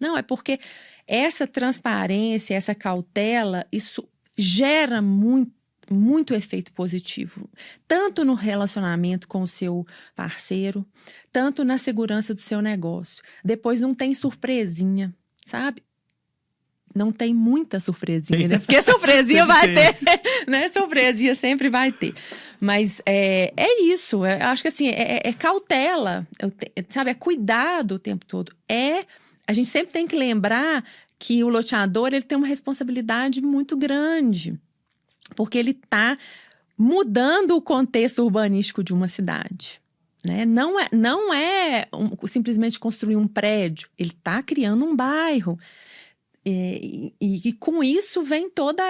não, é porque essa transparência, essa cautela, isso gera muito efeito positivo, tanto no relacionamento com o seu parceiro, tanto na segurança do seu negócio. Depois não tem surpresinha, sabe? Não tem muita surpresinha, né? Porque surpresinha vai ter, né? Surpresinha sempre vai ter. Mas é isso. Eu acho que assim, é cautela, sabe? É cuidado o tempo todo. A gente sempre tem que lembrar que o loteador, ele tem uma responsabilidade muito grande. Porque ele está mudando o contexto urbanístico de uma cidade. Né? Não é simplesmente construir um prédio. Ele está criando um bairro. E com isso vem todas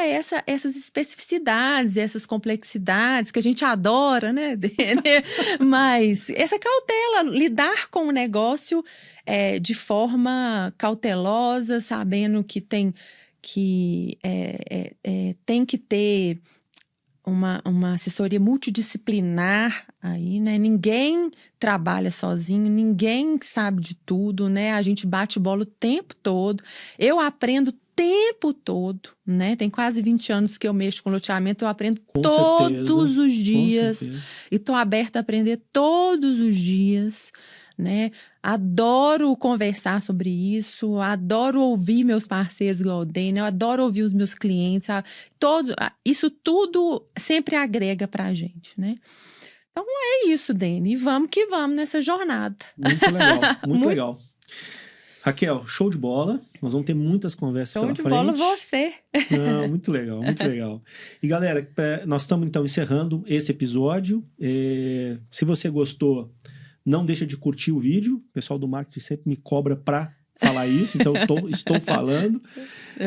essas especificidades, essas complexidades que a gente adora, né? Mas essa cautela, lidar com o negócio de forma cautelosa, sabendo que tem que ter uma assessoria multidisciplinar aí, né? Ninguém trabalha sozinho, ninguém sabe de tudo, né? A gente bate bola o tempo todo. Eu aprendo o tempo todo, né? Tem quase 20 anos que eu mexo com loteamento, eu aprendo todos os dias. E tô aberta a aprender todos os dias, né? Adoro conversar sobre isso, adoro ouvir meus parceiros igual o Dene, eu adoro ouvir os meus clientes, isso tudo sempre agrega pra gente, né? Então é isso, Dene, e vamos que vamos nessa jornada. Muito legal, muito legal. Raquel, show de bola, nós vamos ter muitas conversas pela frente. Show de bola você. Não, muito legal, muito legal. E galera, nós estamos então encerrando esse episódio. Se você gostou, não deixa de curtir o vídeo. O pessoal do marketing sempre me cobra para falar isso, então estou falando.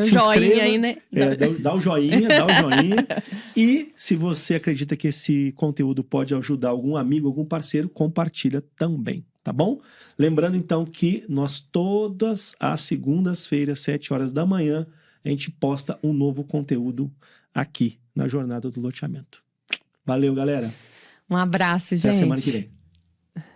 Se joinha aí, né? Dá o joinha, dá o joinha. E se você acredita que esse conteúdo pode ajudar algum amigo, algum parceiro, compartilha também, tá bom? Lembrando então que nós todas as segundas-feiras, 7 horas da manhã, a gente posta um novo conteúdo aqui na Jornada do Loteamento. Valeu, galera. Um abraço, gente. Até a semana que vem.